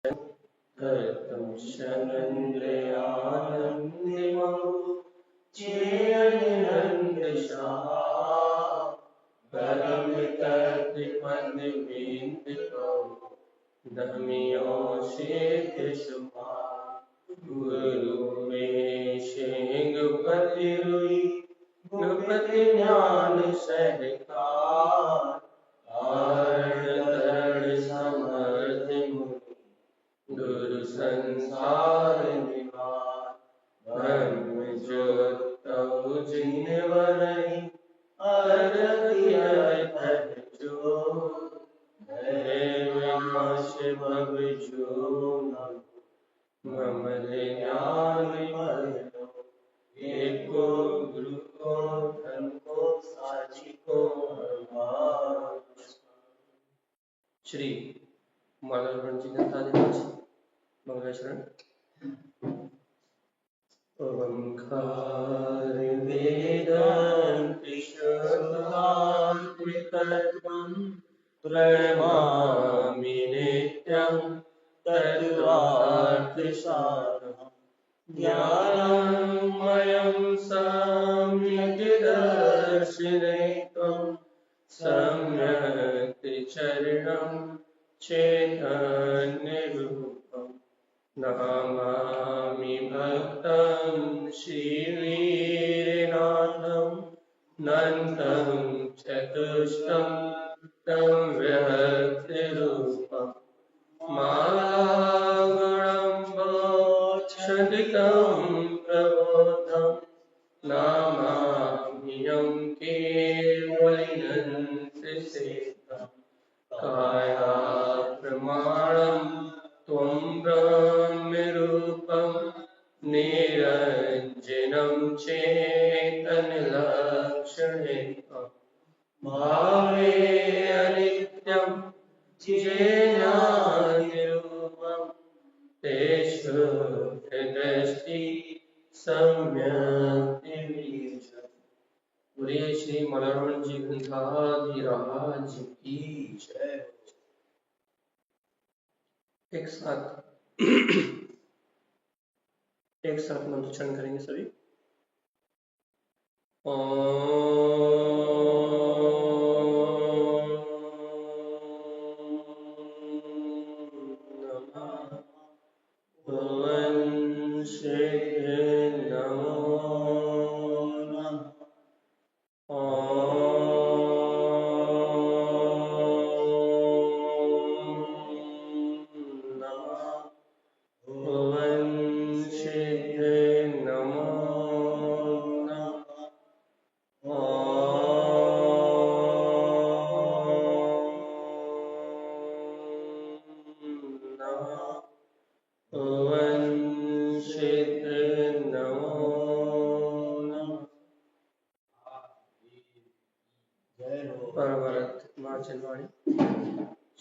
कर्तुं शनन्द्रयानन्दिमो चेयनन्दशाः परम तत्पदविन्दको धमियो शेख सुभा गुरु में शेंगपति रुई गुपति ज्ञान सहकार आरण समर्थ मुनि गुरु संसार निवार ब्रह्म ज्योतौ जिनवरहि अरति अर्थः जो विनाश भव जो मम ज्ञान पढ़ो एको गुरु को धन को साची को श्री मालवण जी मंगलाचरण। ओंकार वेदांति शुद्धात्मिकत्वं प्रणमामि नित्यं तद्वार्तिसारम् ज्ञानमयं सम्यक् दर्शिनेत्वं सम्यक् चरणं चैतन्यरूपम् नमामि भक्तं श्रीवीरनाथं नन्दं चतुष्टं तं व्यक्तिरूपम् मालागणम्बोच्छदितं प्रबोधं नमामि यं केवलिनन्दिसेवितं कायाप्रमाणं त्वं ब्रह्मरूपं निरञ्जनं चेतनलक्षणेकं भावे अनित्यं ज्ञानरूपं तेषु दृष्टि सम्यक् विवेचन। बोलिए श्री मलरवन जी ग्रंथाधिराज की जय। एक साथ मंत्रोच्चारण करेंगे सभी।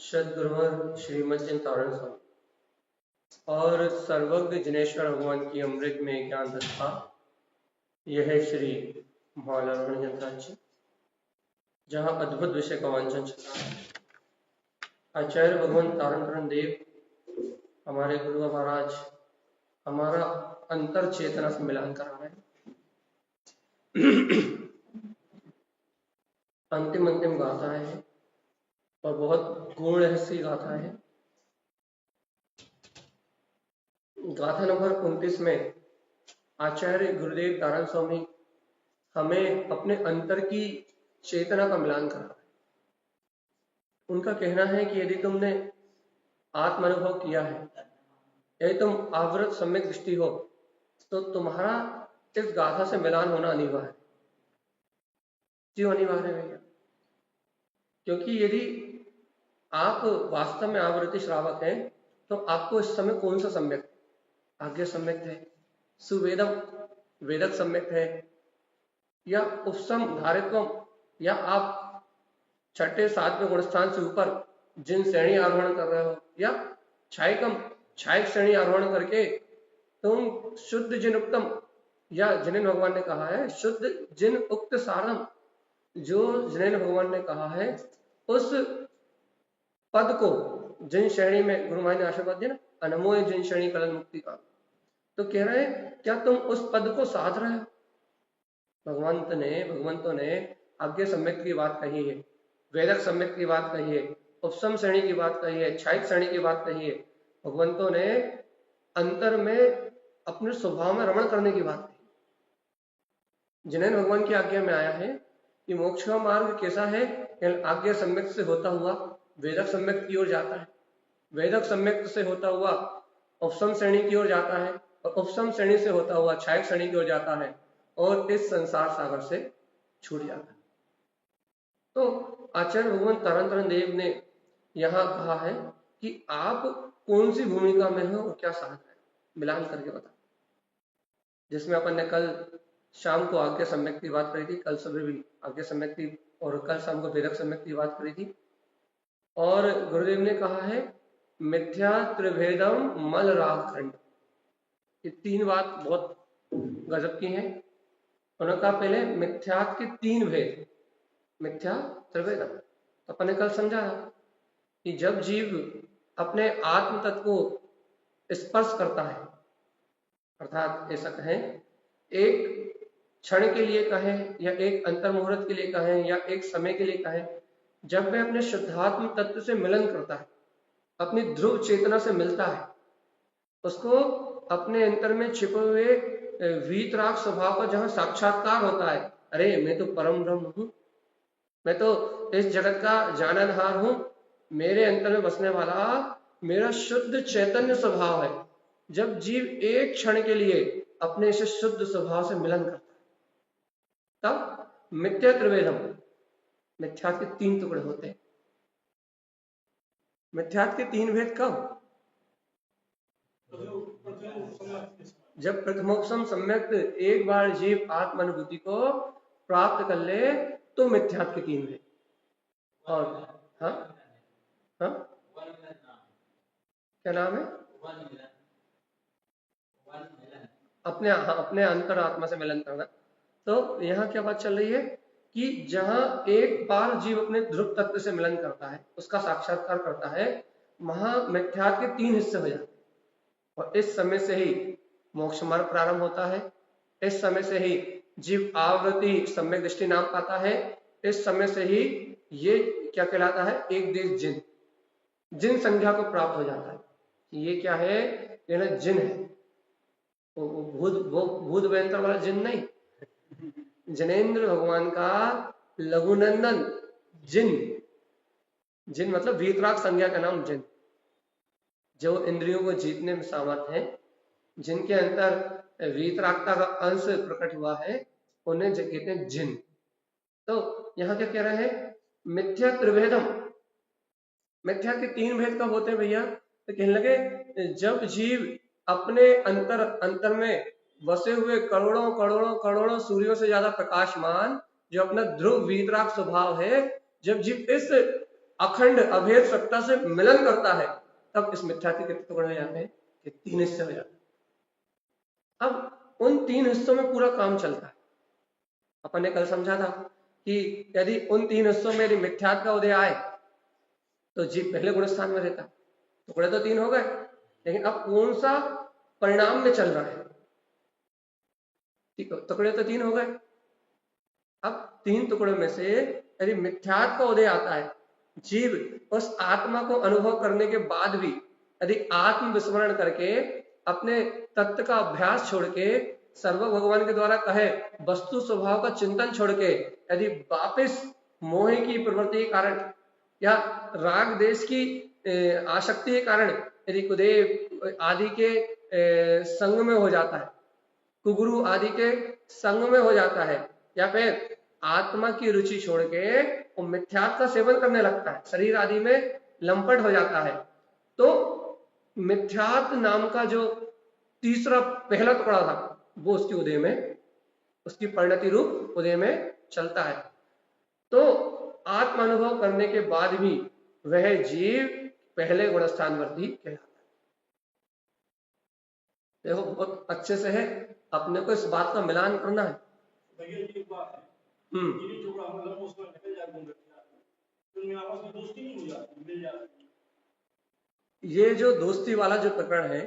सद्गुरुवर श्रीमद तारण स्वामी और सर्वज्ञ जिनेश्वर भगवान की अमृत में ज्ञान दत्ता यह है श्री मालवण यंत्राजी, जहाँ अद्भुत विषय का वांचन चल रहा है। आचार्य भगवान तारण देव हमारे गुरु महाराज हमारा अंतर चेतना से मिलान करा रहे हैं। अंतिम गाथा है और बहुत गूढ़ रहस्य गाथा है। गाथा नंबर 29 में आचार्य गुरुदेव तारण स्वामी हमें अपने अंतर की चेतना का मिलान करा रहे हैं। उनका कहना है कि यदि तुमने आत्म अनुभव किया है, यदि तुम आवृत सम्यक दृष्टि हो, तो तुम्हारा इस गाथा से मिलान होना अनिवार्य है। क्यों अनिवार्य है भैया? क्योंकि यदि आप वास्तव में आवृत्ति श्रावक हैं तो आपको इस समय कौन सा सम्यक, आज्ञा सम्यक है, सुवेदम वेदक सम्यक है, या उपसम धारित्वम, या आप छठे सातवें गुणस्थान से ऊपर जिन श्रेणी आरोहण कर रहे हो, या छायक श्रेणी आरोहण करके तुम शुद्ध जिन उक्तम, या जिनेन भगवान ने कहा है शुद्ध जिन उक्त सारम, जो जिनेन भगवान ने कहा है उस पद को जिन श्रेणी में गुरु महाराज ने आशीर्वाद दिया ना, अनमोय जिन श्रेणी कलन मुक्ति का, तो कह रहे हैं क्या तुम उस पद को साध रहे हो? भगवंतों ने आज्ञा सम्यक की बात कही है, वेदक सम्यक की बात कही है, उपसम श्रेणी की बात कही है, क्षायिक श्रेणी की बात कही है। भगवंतों ने अंतर में अपने स्वभाव में रमण करने की बात कही। जिन्हें भगवान की आज्ञा में आया है कि मोक्ष का मार्ग कैसा है, आज्ञा सम्यक से होता हुआ वेदक सम्यक की ओर जाता है, वेदक सम्यक से होता हुआ उपसम श्रेणी की ओर जाता है, और उपसम श्रेणी से होता हुआ क्षायिक श्रेणी की ओर जाता है, और इस संसार सागर से छूट जाता है। तो आचार्य भगवान तारण देव ने यहां कहा है कि आप कौन सी भूमिका में हो और क्या साधन है, मिलान करके बता। जिसमें अपन ने कल शाम को आज्ञा सम्यक की बात करी थी, कल सुबह भी आज्ञा सम्यक की, और कल शाम को वेदक सम्यक की बात करी थी। और गुरुदेव ने कहा है मिथ्या त्रिभेदम मल राग खंड, ये तीन बात बहुत गजब की हैं। उन्होंने कहा पहले मिथ्यात के तीन भेद, मिथ्या त्रिभेदम। तो अपन ने कल समझा कि जब जीव अपने आत्म तत्व को स्पर्श करता है, अर्थात ऐसा कहें एक क्षण के लिए कहें या एक अंतर मुहूर्त के लिए कहें या एक समय के लिए कहें, जब वह अपने शुद्धात्म तत्व से मिलन करता है, अपनी ध्रुव चेतना से मिलता है, उसको अपने अंतर में छिपे हुए वीतराग स्वभाव का जहां साक्षात्कार होता है, अरे मैं तो परम ब्रह्म हूं, मैं तो इस जगत का जाननहार हूं, मेरे अंतर में बसने वाला मेरा शुद्ध चैतन्य स्वभाव है। जब जीव एक क्षण के लिए अपने इस शुद्ध स्वभाव से मिलन करता है, तब मिथ्या त्रिवेदम, मिथ्यात के तीन टुकड़े होते हैं। मिथ्यात के तीन भेद कब? जब प्रथमोपसम सम्यक एक बार जीव आत्मानुभूति को प्राप्त कर ले, तो मिथ्यात के तीन भेद। और हाँ हाँ क्या नाम है? अपने अंतर आत्मा से मिलन करना। तो यहाँ क्या बात चल रही है कि जहां एक बार जीव अपने ध्रुव तत्व से मिलन करता है, उसका साक्षात्कार करता है, वहां मिथ्यात के तीन हिस्से हो जाते हैं, और इस समय से ही मोक्ष मार्ग प्रारंभ होता है। इस समय से ही जीव आवृत्ति सम्यक दृष्टि नाम पाता है। इस समय से ही ये क्या कहलाता है, एक देश जिन, जिन संज्ञा को प्राप्त हो जाता है। ये क्या है? ये जिन है, भूत भयंकर वाला जिन नहीं, जनेन्द्र भगवान का लघुनंदन जिन। जिन मतलब वीतराग संज्ञा का नाम जिन, जो इंद्रियों को जीतने में सामर्थ है, जिनके अंदर वीतरागता का अंश प्रकट हुआ है, उन्हें कहते हैं जिन। तो यहाँ क्या कह रहे हैं? मिथ्या त्रिभेदम, मिथ्या के तीन भेद कब होते हैं भैया? तो कहने लगे जब जीव अपने अंतर में बसे हुए करोड़ों करोड़ों करोड़ों सूर्यों से ज्यादा प्रकाशमान जो अपना ध्रुव वीतराग स्वभाव है, जब जीव इस अखंड अभेद सत्ता से मिलन करता है, तब इस मिथ्या के कितने टुकड़े हो जाते हैं? कि तीन हिस्से हो जाते हैं। अब उन तीन हिस्सों में पूरा काम चलता है। अपन ने कल समझा था कि यदि उन तीन हिस्सों में यदि मिथ्यात का उदय आए तो जीव पहले गुण स्थान में रहता। टुकड़े तो तीन हो गए, लेकिन अब कौन सा परिणाम में चल रहा है? टुकड़े तो तीन हो गए, अब तीन टुकड़ों में से यदि मिथ्यात का उदय आता है, जीव उस आत्मा को अनुभव करने के बाद भी यदि आत्म विस्मरण करके अपने तत्व का अभ्यास छोड़ के सर्व भगवान के द्वारा कहे वस्तु स्वभाव का चिंतन छोड़ के यदि वापिस मोह की प्रवृत्ति के कारण या राग देश की आसक्ति के कारण यदि कुदेव आदि के संग में हो जाता है, कुगुरु आदि के संग में हो जाता है, या फिर आत्मा की रुचि छोड़ के वो मिथ्यात का सेवन करने लगता है, शरीर आदि में लंपट हो जाता है, तो मिथ्यात नाम का जो तीसरा पहला टुकड़ा था वो उसके उदय में, उसकी परिणति रूप उदय में चलता है। तो आत्म अनुभव करने के बाद भी वह जीव पहले गुणस्थानवर्ती कहलाता है। देखो बहुत अच्छे से है, अपने को इस बात का मिलान करना है। ये जो दोस्ती वाला जो प्रकरण है,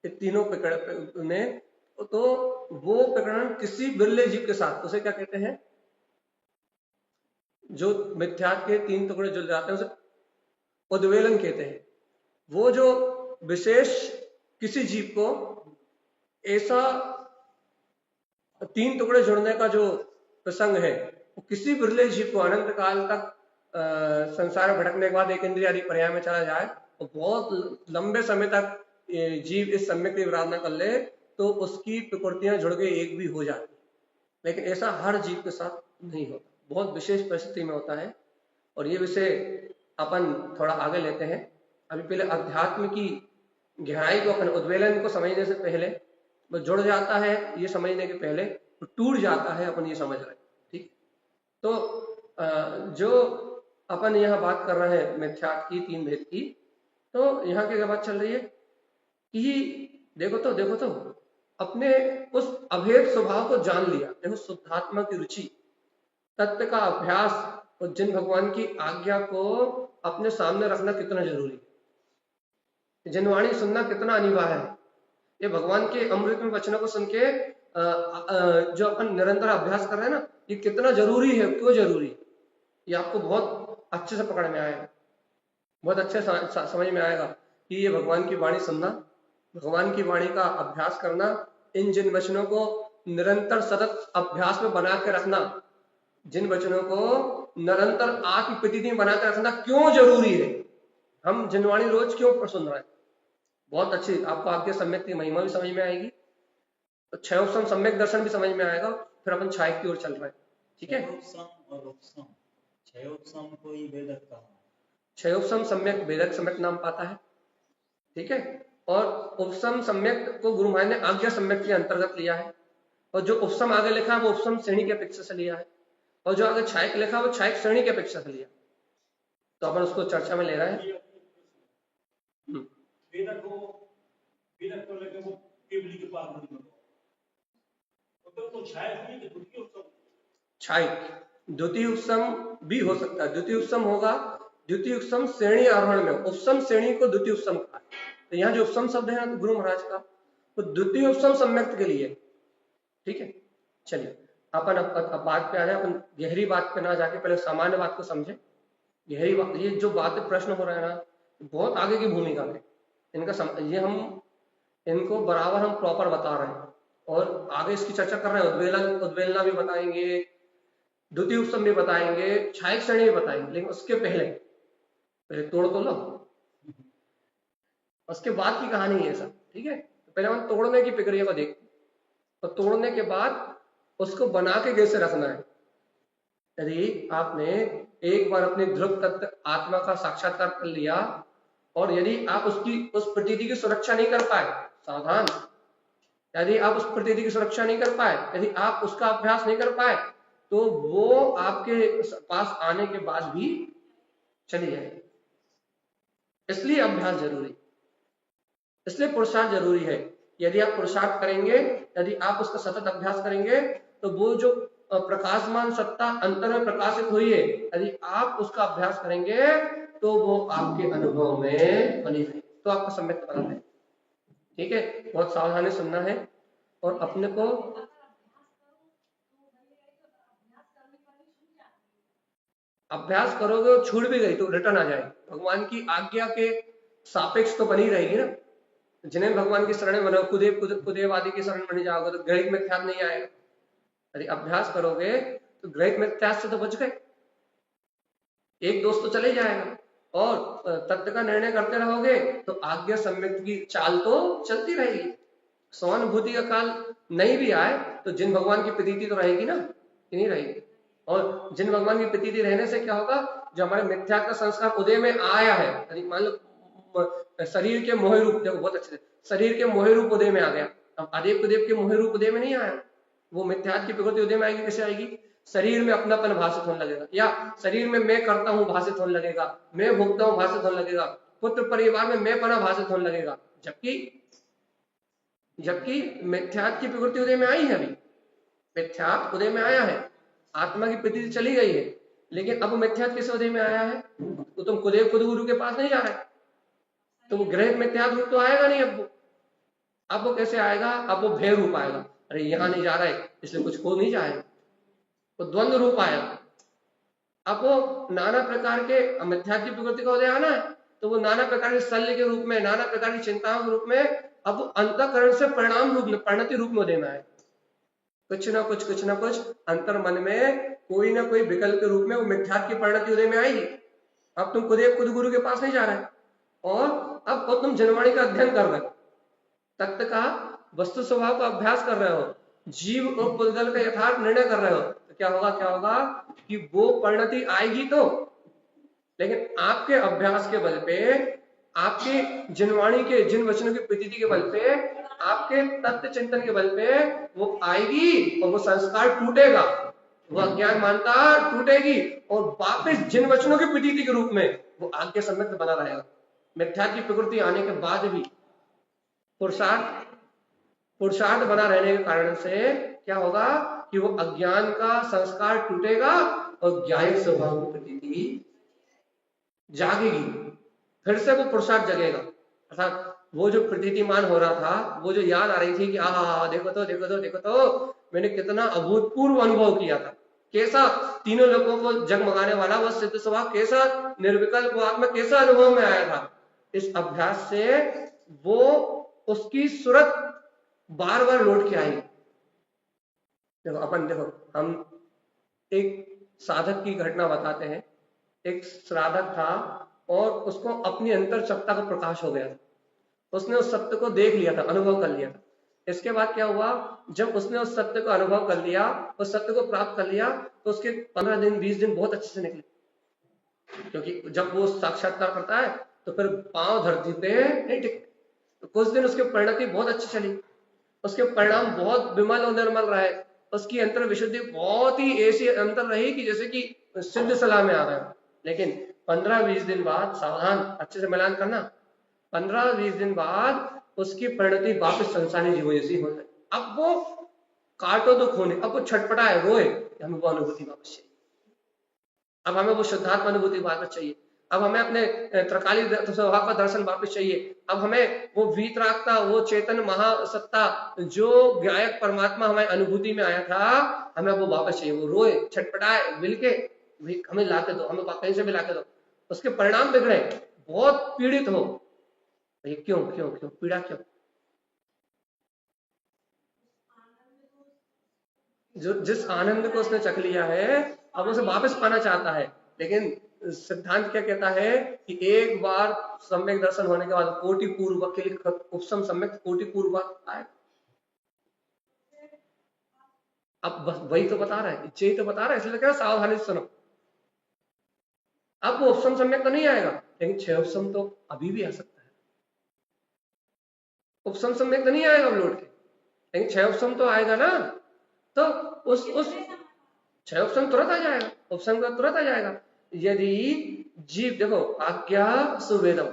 ये तीनों प्रकरण में, तो वो प्रकरण किसी बिरले जीव के साथ, उसे क्या कहते हैं, जो मिथ्यात्व के तीन टुकड़े जुड़ जाते हैं उसे उद्वेलन कहते हैं। वो जो विशेष किसी जीव को ऐसा तीन टुकड़े जुड़ने का जो प्रसंग है, वो किसी बिरले जीव को अनंत काल तक संसार में भटकने के बाद एक इंद्रिय आदि पर्याय में चला जाए और बहुत लंबे समय तक जीव इस सम्यक की आराधना कर ले तो उसकी प्रकृतियां जुड़ के एक भी हो जाती, लेकिन ऐसा हर जीव के साथ नहीं होता, बहुत विशेष परिस्थिति में होता है। और ये विषय अपन थोड़ा आगे लेते हैं। अभी पहले अध्यात्म की गहराई को, अपन उद्वेलन को समझने से पहले, वो जुड़ जाता है ये समझने के पहले तो टूट जाता है, अपन ये समझ रहे हैं। ठीक, तो जो अपन यहाँ बात कर रहे हैं मिथ्यात्व की, तीन भेद की, तो यहाँ की क्या बात चल रही है कि देखो तो अपने उस अभेद स्वभाव को जान लिया। देखो, शुद्धात्मा की रुचि, तत्व का अभ्यास और जिन भगवान की आज्ञा को अपने सामने रखना कितना जरूरी है, जिनवाणी सुनना कितना अनिवार्य है, ये भगवान के अमृत में वचनों को सुन के जो अपन निरंतर अभ्यास कर रहे हैं ना, ये कितना जरूरी है, क्यों जरूरी है, ये आपको बहुत अच्छे से पकड़ में आएगा, बहुत अच्छे समझ में आएगा कि ये भगवान की वाणी सुनना, भगवान की वाणी का अभ्यास करना, इन जिन वचनों को निरंतर सतत अभ्यास में बना के रखना, जिन वचनों को निरंतर आत्म प्रतीति में बना के रखना क्यों जरूरी है। हम जिनवाणी रोज क्यों सुन रहे हैं, बहुत अच्छी आपको आपके सम्यक की महिमा भी समझ में आएगी, तो क्षयोपम सम्यक दर्शन भी समझ में आएगा। फिर अपन छाय की ओर चल रहे हैं। ठीक है, क्षयोपम सम्यक वेदक सम्यक नाम पाता है। ठीक है, और उपसम सम्यक को गुरु महाराज ने आज्ञा सम्यक के अंतर्गत लिया है, और जो उपसम आगे लिखा है वो उपसम श्रेणी की अपेक्षा से लिया है, और जो आगे छायक लिखा है वो छायक श्रेणी की अपेक्षा से लिया। तो अपन उसको चर्चा में ले रहे हैं। छायक द्वितीय उपसम भी हो सकता है, द्वितीय उपसम होगा, द्वितीय उपसम श्रेणी आरोहण में, उपसम श्रेणी को द्वितीय उपसम कहा है। तो यहाँ जो उपसम शब्द है ना गुरु महाराज का, तो द्वितीय उपसम सम्यक्त के लिए। ठीक है, चलिए अपन अब बात पे आ जाए। अपन गहरी बात पे ना जाके पहले सामान्य बात को समझे। गहरी बात, ये जो बात प्रश्न हो रहा है ना, बहुत आगे की भूमिका है इनका, ये हम इनको बराबर हम प्रॉपर बता रहे हैं और आगे इसकी चर्चा कर रहे हैं। उद्वेलना भी बताएंगे, द्वितीय उपसम भी बताएंगे, छायक श्रेणी भी बताएंगे, लेकिन उसके पहले तोड़ तो लो, उसके बाद की कहानी है सब। ठीक है, तो पहले हम तोड़ने की प्रक्रिया को देखते हैं, तो तोड़ने के बाद उसको बना के कैसे रखना है। यदि आपने एक बार अपने ध्रुव तत्व आत्मा का साक्षात्कार कर लिया और यदि आप उसकी उस प्रतीति की सुरक्षा नहीं कर पाए, सावधान, यदि आप उस प्रतीति की सुरक्षा नहीं कर पाए, यदि आप उसका अभ्यास नहीं कर पाए, तो वो आपके पास आने के बाद भी चली जाएगी। इसलिए अभ्यास जरूरी, इसलिए पुरुषार्थ जरूरी है। यदि आप पुरुषार्थ करेंगे, यदि आप उसका सतत अभ्यास करेंगे, तो वो जो प्रकाशमान सत्ता अंतर में प्रकाशित हुई है, यदि आप उसका अभ्यास करेंगे तो वो आपके अनुभव में बनी रहे, तो आपका सम्यक बना है। ठीक है, बहुत सावधानी सुनना है और अपने को अभ्यास करोगे और छूट भी गई तो रिटर्न आ जाएगी। भगवान की आज्ञा के सापेक्ष तो बनी रहेगी ना। जिन्हें भगवान की शरण बनो, कुदेव आदि की शरण बनी जाओगे तो ग्रहित मिथ्यात्व नहीं आएगा। यदि अभ्यास करोगे तो ग्रहित मिथ्यात्व से तो बच गए, एक दोस्त तो चले जाएगा, और तत्व का निर्णय करते रहोगे तो आज्ञा सम्यक की चाल तो चलती रहेगी। सहानुभूति का काल नहीं भी आए तो जिन भगवान की प्रतीति तो रहेगी ना, कि नहीं रहेगी। और जिन भगवान की प्रतीति रहने से क्या होगा, जो हमारे मिथ्या का संस्कार उदय में आया है, यदि मान लो शरीर के मोह रूप, देखो बहुत अच्छे से, शरीर के मोह रूप उदय में आ गया। अब आदेव कुदेव के मोह रूप उदय में नहीं आया, वो मिथ्यात्व की प्रकृति उदय में आएगी। कैसे आएगी? शरीर में अपनापन भाषित होने लगेगा, या शरीर में मैं करता हूं भाषित होने लगेगा, मैं भोगता हूं भाषित होने लगेगा, पुत्र परिवार में मैं पना भाषित होने लगेगा। जबकि मिथ्यात्व की प्रकृति उदय में आई है, अभी मिथ्यात्व उदय में आया है, आत्मा की प्रतीति चली गई है, लेकिन अब मिथ्यात्व किस उदय में आया है? तो तुम कुदेव खुद गुरु के पास नहीं जा रहे, तो वो ग्रहित मिथ्यात्व रूप तो आएगा नहीं। अब वो कैसे आएगा? अब वो भय रूप आएगा। अरे यहाँ नहीं जा रहा है इसलिए कुछ हो नहीं जाएगा, वो द्वंद्व रूप आएगा। अब वो नाना प्रकार के मिथ्यात्व की प्रकृति का उदय आना है, तो वो नाना प्रकार के शल्य के रूप में, नाना प्रकार की चिंताओं के रूप में, अब वो अंतःकरण से परिणाम रूप में, परिणति रूप में उदय में आए। कुछ ना कुछ अंतर मन में कोई ना कोई विकल्प के रूप में वो मिथ्यात्व की परिणति उदय में आएगी। अब तुम खुद गुरु के पास नहीं जा रहे और अब तुम जनवाणी का अध्ययन कर रहे हो, तत्व का वस्तु स्वभाव का अभ्यास कर रहे हो, जीव और पुद्गल का यथार्थ निर्णय कर रहे हो, तो क्या होगा कि वो परिणति आएगी तो, लेकिन आपके अभ्यास के बल पे, आपके जिनवाणी के जिन वचनों की प्रतीति के बल पे, आपके तत्व चिंतन के बल पे वो आएगी और वो संस्कार टूटेगा, वो अज्ञान मानता टूटेगी और वापस जिन वचनों की प्रतीति के रूप में वो आज्ञा सम्यक बना रहेगा। मिथ्यात्व की प्रकृति आने के बाद भी पुरुषार्थ बना रहने के कारण से क्या होगा कि वो अज्ञान का संस्कार टूटेगा और ज्ञायक स्वभाव की प्रतीति जागेगी, फिर से वो पुरुषार्थ जगेगा। अर्थात वो जो प्रतीतिमान हो रहा था, वो जो याद आ रही थी कि देखो तो मैंने कितना अभूतपूर्व अनुभव किया था, कैसा तीनों लोगों को जगमगाने वाला वो सिद्ध स्वभाव, कैसा निर्विकल्प वो आत्मा, कैसा अनुभव में आया था। इस अभ्यास से वो उसकी सूरत बार बार लौट के आई। देखो हम एक साधक की घटना बताते हैं। एक साधक था और उसको अपनी अंतर सत्ता का प्रकाश हो गया था, उसने उस सत्य को देख लिया था, अनुभव कर लिया था। इसके बाद क्या हुआ, जब उसने उस सत्य को अनुभव कर लिया, उस सत्य को प्राप्त कर लिया, तो उसके 15 दिन 20 दिन बहुत अच्छे से निकले, क्योंकि जब वो साक्षात्कार करता है तो फिर पांव धरती पे नहीं टिक। तो कुछ दिन उसकी परिणति बहुत अच्छी चली, उसके परिणाम बहुत विमल और निर्मल रहे, उसकी अंतर विशुद्धि बहुत ही ऐसी अंतर रही कि जैसे कि सिद्ध सलाह में आ गया। लेकिन 15-20 दिन बाद, सावधान अच्छे से मिलान करना, 15-20 दिन बाद उसकी परिणति वापस संसारी जीवों जैसी हो गई। अब वो काटो तो खूने, अब वो छटपटाए रोए, हमें वो अनुभूति वापस चाहिए, अब हमें वो शुद्धात्मा अनुभूति वापस चाहिए, अब हमें अपने त्रकाली स्वभाव का दर्शन वापस चाहिए, अब हमें वो वीतरागता, वो चेतन महासत्ता जो गायक परमात्मा हमारी अनुभूति में आया था, हमें वो वापस चाहिए। वो रोए छटपटाए मिलके, हमें लाके दो, हमें कहीं से भी लाके दो। उसके परिणाम बिगड़े, बहुत पीड़ित हो। ये क्यों क्यों क्यों पीड़ा क्यों? जो जिस आनंद को उसने चख लिया है अब उसे वापस पाना चाहता है। लेकिन सिद्धांत क्या कहता है कि एक बार सम्यक दर्शन होने के बाद कोटि पूर्वक के लिए उपसम सम्यक कोटि पूर्वक आए। अब बस वही तो बता रहा है, यही तो बता रहा है, इसलिए क्या सावधानी से सुनो। अब वो उपसम सम्यक तो नहीं आएगा, लेकिन 6 उपसम तो अभी भी आ सकता है। उपसम सम्यक तो नहीं आएगा अब लौट के, लेकिन 6 उपसम तो आएगा ना। तो उस 6 उपसम तुरंत आ जाएगा, उपसम का तुरंत आ जाएगा। यदि जीव, देखो आज्ञा सुवेदम,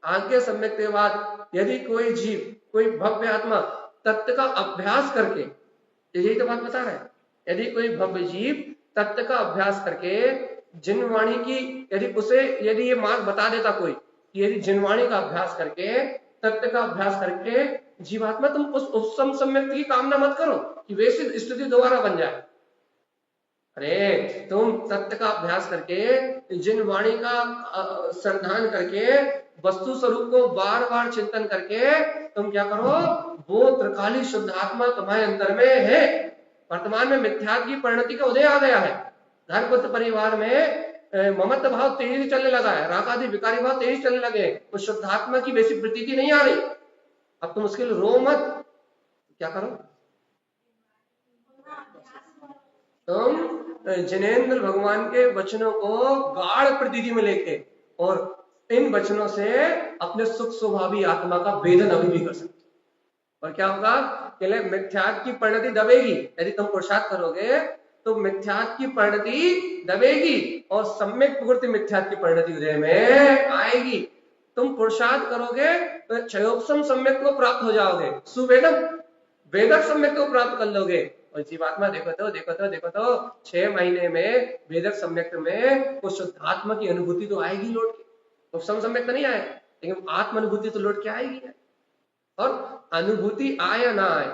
आज्ञा सम्यक के बाद यदि कोई जीव, कोई भव्य आत्मा तत्व का अभ्यास करके, यही तो बात बता रहा है, यदि कोई भव्य जीव तत्व का अभ्यास करके जिनवाणी की, यदि ये मार्ग बता देता कोई, यदि जिनवाणी का अभ्यास करके, तत्व का अभ्यास करके जीवात्मा, तुम उस उपसम सम्यक की कामना मत करो कि वैसी स्थिति दोबारा बन जाए। अरे तुम तत्व का अभ्यास करके, जिन वाणी का संधान करके, वस्तु स्वरूप को बार बार चिंतन करके तुम क्या करो, वो त्रिकाली शुद्धात्मा तुम्हारे अंदर में है। वर्तमान में मिथ्यात्व की परिणति का उदय आ गया है, घर पुत्र परिवार में ममत्व भाव तेजी से चलने लगा है, राग आदि विकारी भाव तेजी चलने लगे, तो शुद्धात्मा की वैसी प्रतीति नहीं आ रही। अब तुम उसके लिए रो मत, क्या करो, तुम जिनेंद्र भगवान के वचनों को गाढ़ प्रतीति में लेके और इन वचनों से अपने सुख स्वभावी आत्मा का वेदन अभी भी कर सकते। और क्या होगा, मिथ्यात्व की परिणति दबेगी। यदि तुम पुरुषार्थ करोगे तो मिथ्यात्व की परिणति दबेगी और सम्यक प्रवृत्ति मिथ्यात्व की परिणति उदय में आएगी। तुम पुरुषार्थ करोगे तो क्षयोपम सम्यक को प्राप्त हो जाओगे, सुवेदम वेदक सम्यक को प्राप्त कर लोगे। और जीवात्मा देखो तो 6 महीने में वेदक सम्यक में वो शुद्धात्मा की अनुभूति तो आएगी लौट के, उपसम सम्यक तो नहीं आएगा। लेकिन आत्म अनुभूति तो लौट के आएगी है। और अनुभूति आए या ना आए,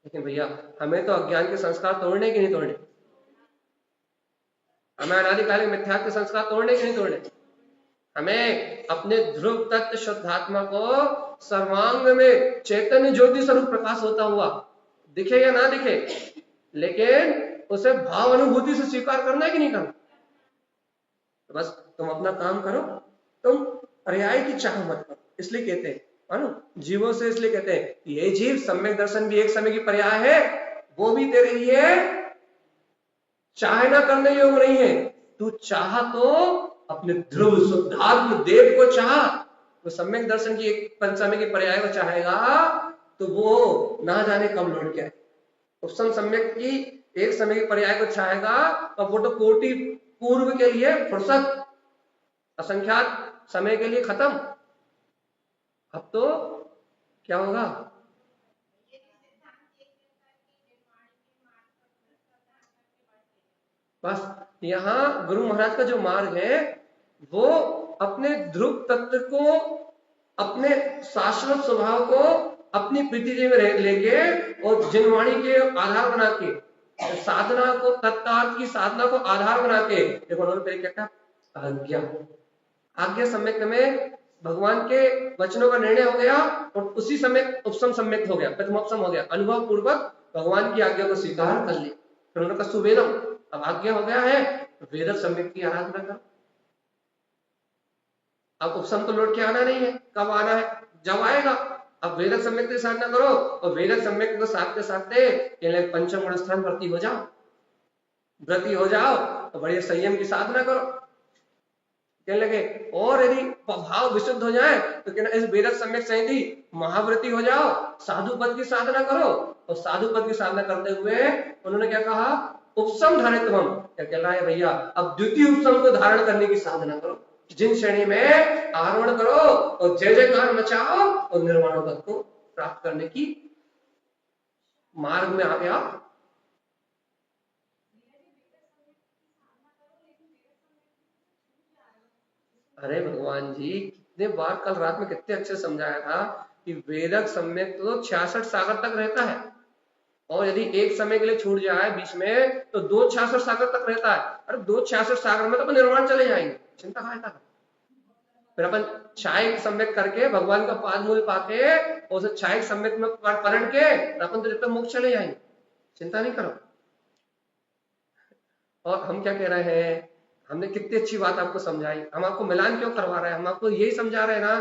लेकिन भैया हमें तो अज्ञान के संस्कार तोड़ने के नहीं तोड़ने, हमें अनादिकालिक मिथ्या के संस्कार तोड़ने के नहीं तोड़ने, हमें अपने ध्रुव तत्व शुद्धात्मा को सर्वांग में चैतन्य ज्योति स्वरूप प्रकाश होता हुआ दिखे या ना दिखे, लेकिन उसे भाव अनुभूति से स्वीकार करना है कि नहीं करना। तो बस तुम अपना काम करो, तुम पर्याय की चाह मत करो। इसलिए कहते हैं मानो जीवों से, इसलिए कहते हैं ये जीव सम्यक दर्शन भी एक समय की पर्याय है, वो भी तेरे लिए चाहे ना करने योग्य नहीं है। तू चाह तो अपने ध्रुव शुद्धात्म देव को चाह, वो सम्यक दर्शन की एक पंचमी की पर्याय को चाहेगा तो वो ना जाने कब लौट के आए। उपसम सम्यक की एक समय की पर्याय को चाहेगा तो वो तो कोटि पूर्व के लिए फुर्सत, असंख्यात समय के लिए खत्म। अब तो क्या होगा? बस यहाँ गुरु महाराज का जो मार्ग है वो अपने ध्रुव तत्व को, अपने शाश्वत स्वभाव को अपनी प्रीति में लेके और जिनवाणी के आधार बना के, साधना को, तत्कार्थ की साधना को आधार बना के, देखो उन्होंने क्या कहा, आज्ञा। आज्ञा सम्यक में भगवान के वचनों का निर्णय हो गया और उसी समय उपसम सम्यक हो गया, प्रथमोपसम हो गया, अनुभव पूर्वक भगवान की आज्ञा को स्वीकार कर लिया। फिर उन्होंने कहा सुवेदम, अब आज्ञा हो गया है, वेदक सम्यक की आराधना करो। अब उपसम तो लौट के आना नहीं है, कब आना है? जब आएगा। अब वेदक सम्यक की साधना करो और वेदक सम्यक को साधते साधते पंचम गुण स्थान व्रती हो जाओ, व्रती हो जाओ तो बड़े संयम की साधना करो। कहने लगे और यदि भाव विशुद्ध हो जाए तो कहना इस वेदक सम्यक संहिति महाव्रती हो जाओ, साधु पद की साधना करो। और साधु पद की साधना करते हुए उन्होंने क्या कहा, उपसम धारित्वम, क्या कह रहा है भैया, अब द्वितीय उपसम को धारण करने की साधना करो, जिन श्रेणी में आरोहण करो और जय जयकार मचाओ और निर्वाण पद को प्राप्त करने की मार्ग में आ गया। अरे भगवान जी कितने बार कल रात में कितने अच्छे समझाया था कि वेदक सम्यक तो 66 सागर तक रहता है, और यदि एक समय के लिए छूट जाए बीच में तो 2 66 सागर तक रहता है। अरे 2 66 सागर में तो अपन निर्वाण चले जाएंगे, चिंता काय था। फिर अपन क्षायिक सम्यक करके भगवान का पाद मूल पाके और उसे क्षायिक सम्यक में पलट के अपन तो जितना मोक्ष चले जाएंगे, चिंता नहीं करो। और हम क्या कह रहे हैं, हमने कितनी अच्छी बात आपको समझाई, हम आपको मिलान क्यों करवा रहे हैं, हम आपको यही समझा रहे हैं ना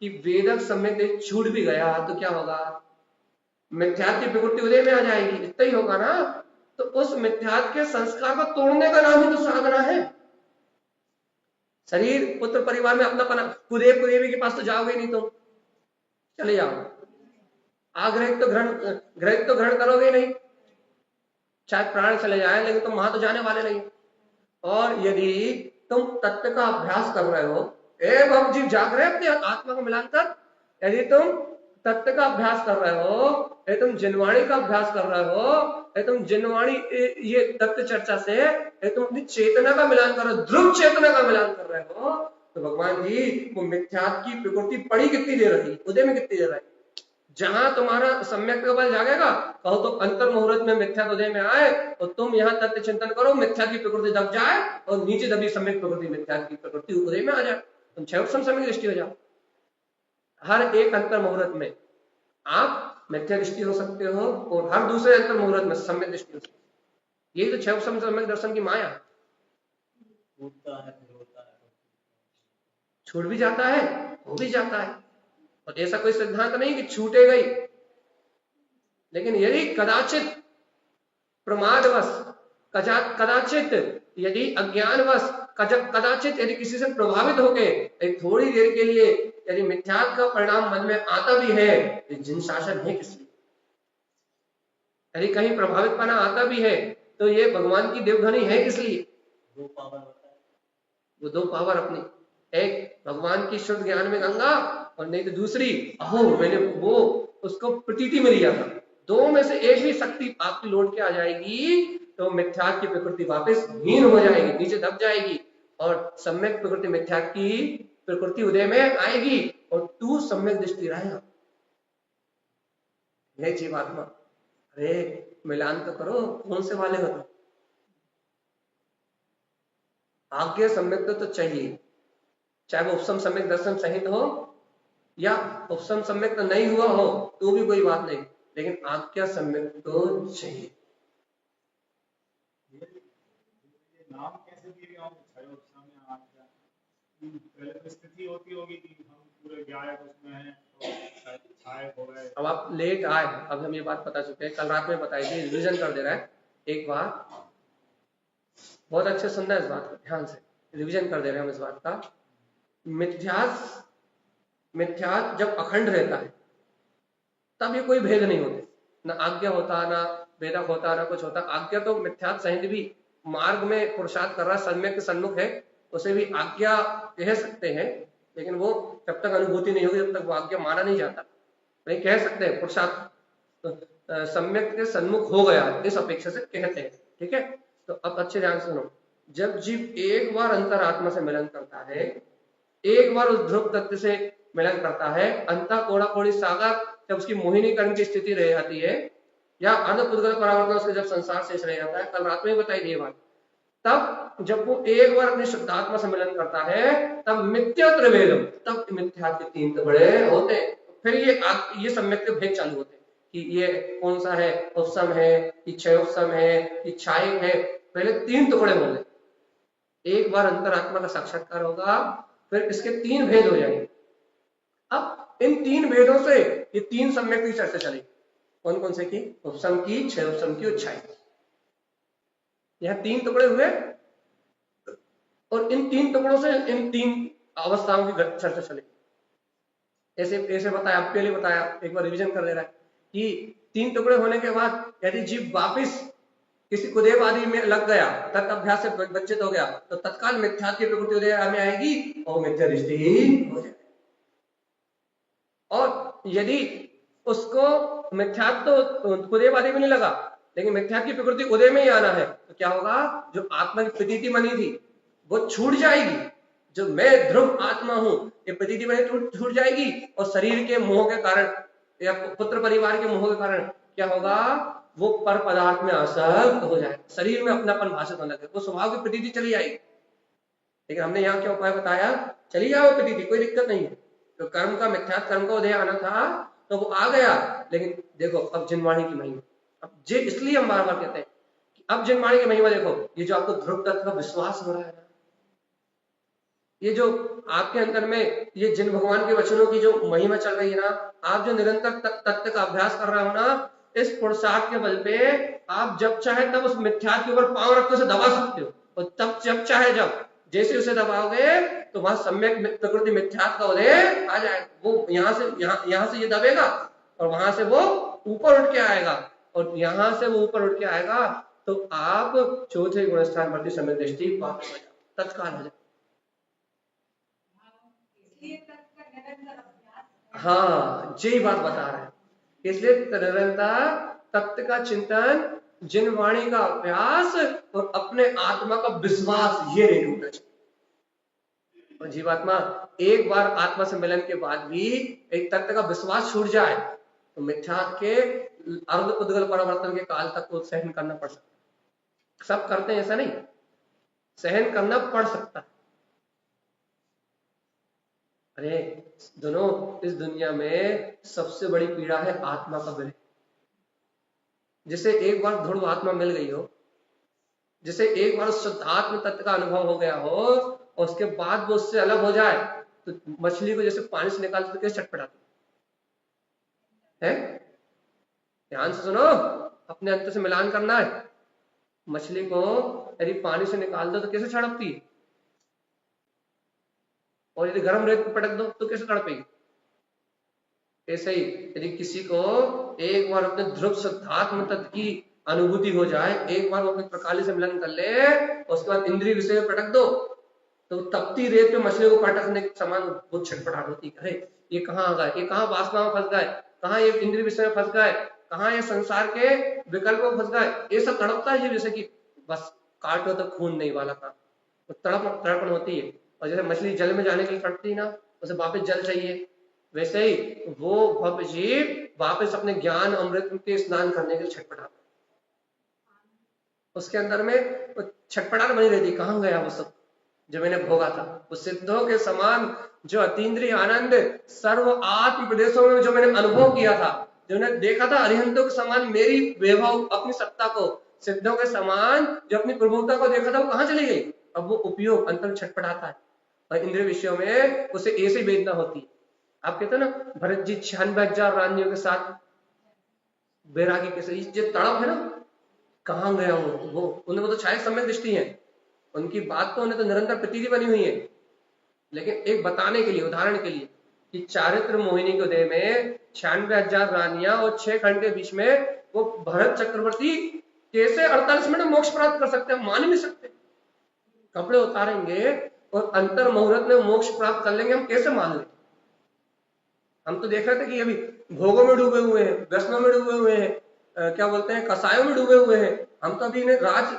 कि वेदक सम्यक छूट भी गया तो क्या होगा, मिथ्यात्व की प्रवृत्ति उदय में आ जाएगी, इतना ही होगा ना। तो उस मिथ्यात्व के संस्कार को तोड़ने का नाम ही तो साधना है। शरीर पुत्र परिवार में अपना पना, कुदेव कुदेवी के पास तो जाओगे नहीं, तुम चले जाओ, आग्रहित तो ग्रहण करोगे नहीं, चाहे प्राण चले जाए लेकिन तुम वहां तो जाने वाले नहीं। और यदि तुम तत्व का अभ्यास कर रहे हो, एवं जीव जाग रहे अपने आत्मा को मिलाकर, यदि तुम तत्व का अभ्यास कर रहे हो, यदि तुम जिनवाणी का अभ्यास कर रहे हो, यदि तुम जिनवाणी ये तत्व चर्चा से यदि तुम अपनी चेतना का मिलान कर रहे हो, ध्रुव चेतना का मिलान कर रहे हो, तो भगवान जी वो मिथ्यात्व की प्रकृति पड़ी कितनी देर रही, उदय में कितनी देर रही। जहां तुम्हारा सम्यक का बल जागेगा, कहो तो अंतर मुहूर्त में मिथ्या उदय में आए और तुम यहाँ तत्व चिंतन करो, मिथ्या की प्रकृति दब जाए और नीचे दबी सम्यक प्रकृति मिथ्या की प्रकृति उदय में आ जाए, तुम छह समय दृष्टि हो जाओ। हर एक अंतर मुहूर्त में आप मिथ्या दृष्टि हो सकते हो और हर दूसरे अंतर मुहूर्त में सम्यक दृष्टि हो सकती है। यही तो छह सम्यक दर्शन की माया। छूट भी जाता है, हो भी जाता है, और ऐसा कोई सिद्धांत नहीं कि छूटे गई, लेकिन यदि कदाचित प्रमादवश, कदाचित यदि अज्ञानवश, कदाचित यदि किसी से प्रभावित होके एक थोड़ी देर के लिए यदि मिथ्या का परिणाम मन में आता भी है, तो जिन शासन है किस लिए, यदि कहीं प्रभावित पना आता भी है तो ये भगवान की देवघनी है किस लिए, वो दो पावर अपनी, एक भगवान की शुद्ध ज्ञान में गंगा और नहीं तो दूसरी अहो मैंने वो उसको प्रतीति में लिया था, दो में से एक भी शक्ति आपकी लौट के आ जाएगी तो मिथ्या की प्रकृति वापस हीन हो जाएगी, नीचे दब जाएगी और सम्यक प्रकृति मिथ्या की प्रकृति उदय में आएगी और तू सम्यक दृष्टि रहेगा। हे जीवात्मा, अरे मिलान तो करो, कौन से वाले हो तुम? आज्ञा सम्यक तो चाहिए, चाहे वो उपसम सम्यक दर्शन सहित हो या उपसम सम्यक तो नहीं हुआ हो तो भी कोई बात नहीं, लेकिन आज्ञा सम्यक तो चाहिए। नाम कैसे दिए गए होंगे? पहले तो स्थिति होती होगी कि हम पूरे गायब उसमें हैं तो छाए हो गए। अब आप लेट आए, अब हम ये बात बता चुके हैं, कल रात में बताई थी, रिवीजन कर दे रहा है एक बार, बहुत अच्छे सुनना है इस बात को ध्यान से, रिवीजन कर दे रहे हैं हम इस बात का। मिथ्यास जब अखंड रहता है तब ये कोई भेद नहीं होते, ना आज्ञा होता, ना वेदक होता, ना कुछ होता। आज्ञा तो मिथ्यास सहित भी मार्ग में पुरुषार्थ कर रहा सम्यक के सन्मुख है, उसे भी आज्ञा कह सकते हैं, लेकिन वो जब तक अनुभूति नहीं होगी जब तक वो आज्ञा माना नहीं जाता। नहीं कह सकते हैं पुरुषार्थ सम्यक के सन्मुख हो गया इस अपेक्षा से कहते हैं। ठीक है, तो अब अच्छे ध्यान सुनो, जब जीव एक बार अंतरात्मा से मिलन करता है, एक बार उस ध्रुव तत्व से मिलन करता है, अंतः कोड़ा कोड़ी सागर जब उसकी मोहिनीकरण की स्थिति रह जाती है या अर्ध पुद्गल परावर्तन उसके जब संसार शेष रह जाता है, कल रात में बताई दी बात, तब जब वो एक बार अपनी शुद्धात्मा से मिलन करता है तब मिथ्या त्रिवेदम, तब मिथ्या के तीन टुकड़े होते हैं। फिर ये सम्यक के भेद चालू होते हैं कि ये कौन सा है, उपसम है, इच्छायोपसम है, इच्छायक है, पहले तीन टुकड़े होंगे। एक बार अंतरात्मा का साक्षात्कार होगा फिर इसके तीन भेद हो जाएंगे। अब इन तीन भेदों से ये तीन सम्यक की चर्चा चलेगी, कौन कौन से की, उपसम की, क्षय उपसम की, इच्छाई। यह तीन टुकड़े हुए और इन तीन टुकड़ों से इन तीन अवस्थाओं की चर्चा चलेगी। ऐसे ऐसे बताया, आपके लिए बताया, एक बार रिवीजन कर दे रहा है कि तीन टुकड़े होने के बाद यदि जीव वापिस किसी कुदेव आदि में लग गया, तत् अभ्यास से वंचित हो गया, तो तत्काल मिथ्या की प्रकृति उदय में आएगी और मिथ्या दृष्टि हो जाएगी। और यदि उसको मिथ्यात्व तो कुदेव आदि में नहीं लगा, लेकिन मिथ्या की प्रकृति उदय में ही आना है, तो क्या होगा, जो आत्मा की प्रतीति बनी थी वो छूट जाएगी। जो मैं ध्रुव आत्मा हूं ये प्रतीति बनी छूट जाएगी, और शरीर के मोह के कारण या पुत्र परिवार के मोह के कारण क्या होगा, वो पर पदार्थ में आसक्त हो जाए, शरीर में अपनापन भाषित होने लगे, वो स्वभाव की प्रतीति चली जाएगी। लेकिन हमने यहाँ क्या उपाय बताया, चली जाओ प्रतीति, कोई दिक्कत नहीं है। तो कर्म का मिथ्या कर्म का उदय आना था तो वो आ गया, लेकिन देखो अब जिनवाणी की महिमा, अब जे इसलिए हम बार बार कहते हैं कि अब जिनवाणी की महिमा देखो, ये जो आपको ध्रुव तत्व का विश्वास हो रहा है ना, ये जो आपके अंदर में ये जिन भगवान के वचनों की जो महिमा चल रही है ना, आप जो निरंतर तत्व का अभ्यास कर रहे हो ना, इस पुरुषार्थ के बल पे आप जब चाहे तब उस मिथ्या के ऊपर पांव रख के उसे दबा सकते हो, और तब जब चाहे जब जैसे उसे दबाओगे तो वहां सम्यक प्रकृति मिथ्यात्व का उदय आ जाएगा। वो यहाँ से ये दबेगा और वहां से वो ऊपर उठ के आएगा, और यहाँ से वो ऊपर उठ के आएगा तो आप चौथे गुणस्थान प्रति सम्यक दृष्टि प्राप्त हो जाए, तत्काल हो जाए। हाँ, यही बात बता रहे हैं, इसलिए निरंतर तत्व का चिंतन, जिन वाणी का अभ्यास और अपने आत्मा का विश्वास, ये नहीं टूटना चाहिए। और जीवात्मा एक बार आत्मा से मिलन के बाद भी एक तत्व का विश्वास छूट जाए तो मिथ्या के अर्ध उद्गल परिवर्तन के काल तक को सहन करना पड़ सकता है। सब करते हैं ऐसा नहीं, सहन करना पड़ सकता है। अरे दोनों, इस दुनिया में सबसे बड़ी पीड़ा है आत्मा का विरह। जिसे एक बार ध्रुव आत्मा मिल गई हो, जिसे एक बार शुद्ध आत्म तत्व का अनुभव हो गया हो, और उसके बाद वो उससे अलग हो जाए, तो मछली को जैसे पानी से निकालते तो कैसे छटपटाती है। ध्यान से सुनो, अपने अंतर से मिलान करना है। मछली को यदि पानी से निकाल दो तो कैसे छड़पती है, और यदि गर्म रेत को पटक दो तो कैसे तड़पेगी। ऐसे ही यदि किसी को एक बार अपने ध्रुव शुद्धात्म तत्व की अनुभूति हो जाए, एक बार वो अपने प्रकाली से मिलन कर ले, उसके बाद इंद्रिय विषय में पटक दो तो तपती रेत पे मछली को पटकने के समान बहुत छटपटाहट होती है। ये कहाँ आ गए, ये कहाँ वासना में फंस गए, कहाँ ये इंद्रिय विषय में फंस गए, कहाँ ये संसार के विकल्प में फंस गए, ये सब तड़पता है। ये जैसे कि बस काटो तो खून नहीं वाला था, तो तड़पन होती है। और जैसे मछली जल में जाने के लिए तड़पती ना, उसे वापस जल चाहिए, वैसे ही वो भव जीव वापस अपने ज्ञान अमृत के स्नान करने के लिए छटपटाता, उसके अंदर में छटपटाहट बनी रहती, कहां गया वो सब जो मैंने भोगा था। वो सिद्धों के समान जो अतीन्द्रिय आनंद सर्व आत्म प्रदेशों में जो मैंने अनुभव किया था, जो मैंने देखा था अरिहंतों के समान मेरी वैभव अपनी सत्ता को, सिद्धों के समान जो अपनी प्रभुता को देखा था, वो कहां चली गई। अब वो उपयोग अंतर छटपटाता है और इंद्रिय विषयों में उसे ऐसी वेदना होती है। आप कहते हो ना भरत जी 96,000 रानियों के साथ बैरागी कैसे, ये तड़प है ना, कहां गया वो उनको तो छाया सम्यक दृष्टि है, उनकी बात तो उन्हें तो निरंतर प्रतीति बनी हुई है। लेकिन एक बताने के लिए, उदाहरण के लिए कि चारित्र मोहिनी के उदय में 96,000 रानियां और 6 खंड के बीच में वो भरत चक्रवर्ती कैसे 48 मिनट मोक्ष प्राप्त कर सकते हैं, मान नहीं सकते। कपड़े उतारेंगे और अंतर मुहूर्त में मोक्ष प्राप्त कर लेंगे, हम कैसे मान लें। हम तो देख रहे थे कि अभी भोगों में डूबे हुए हैं, व्यसनों में डूबे हुए हैं, क्या बोलते हैं कसायों में डूबे हुए हैं। हम तो अभी इन्हें राज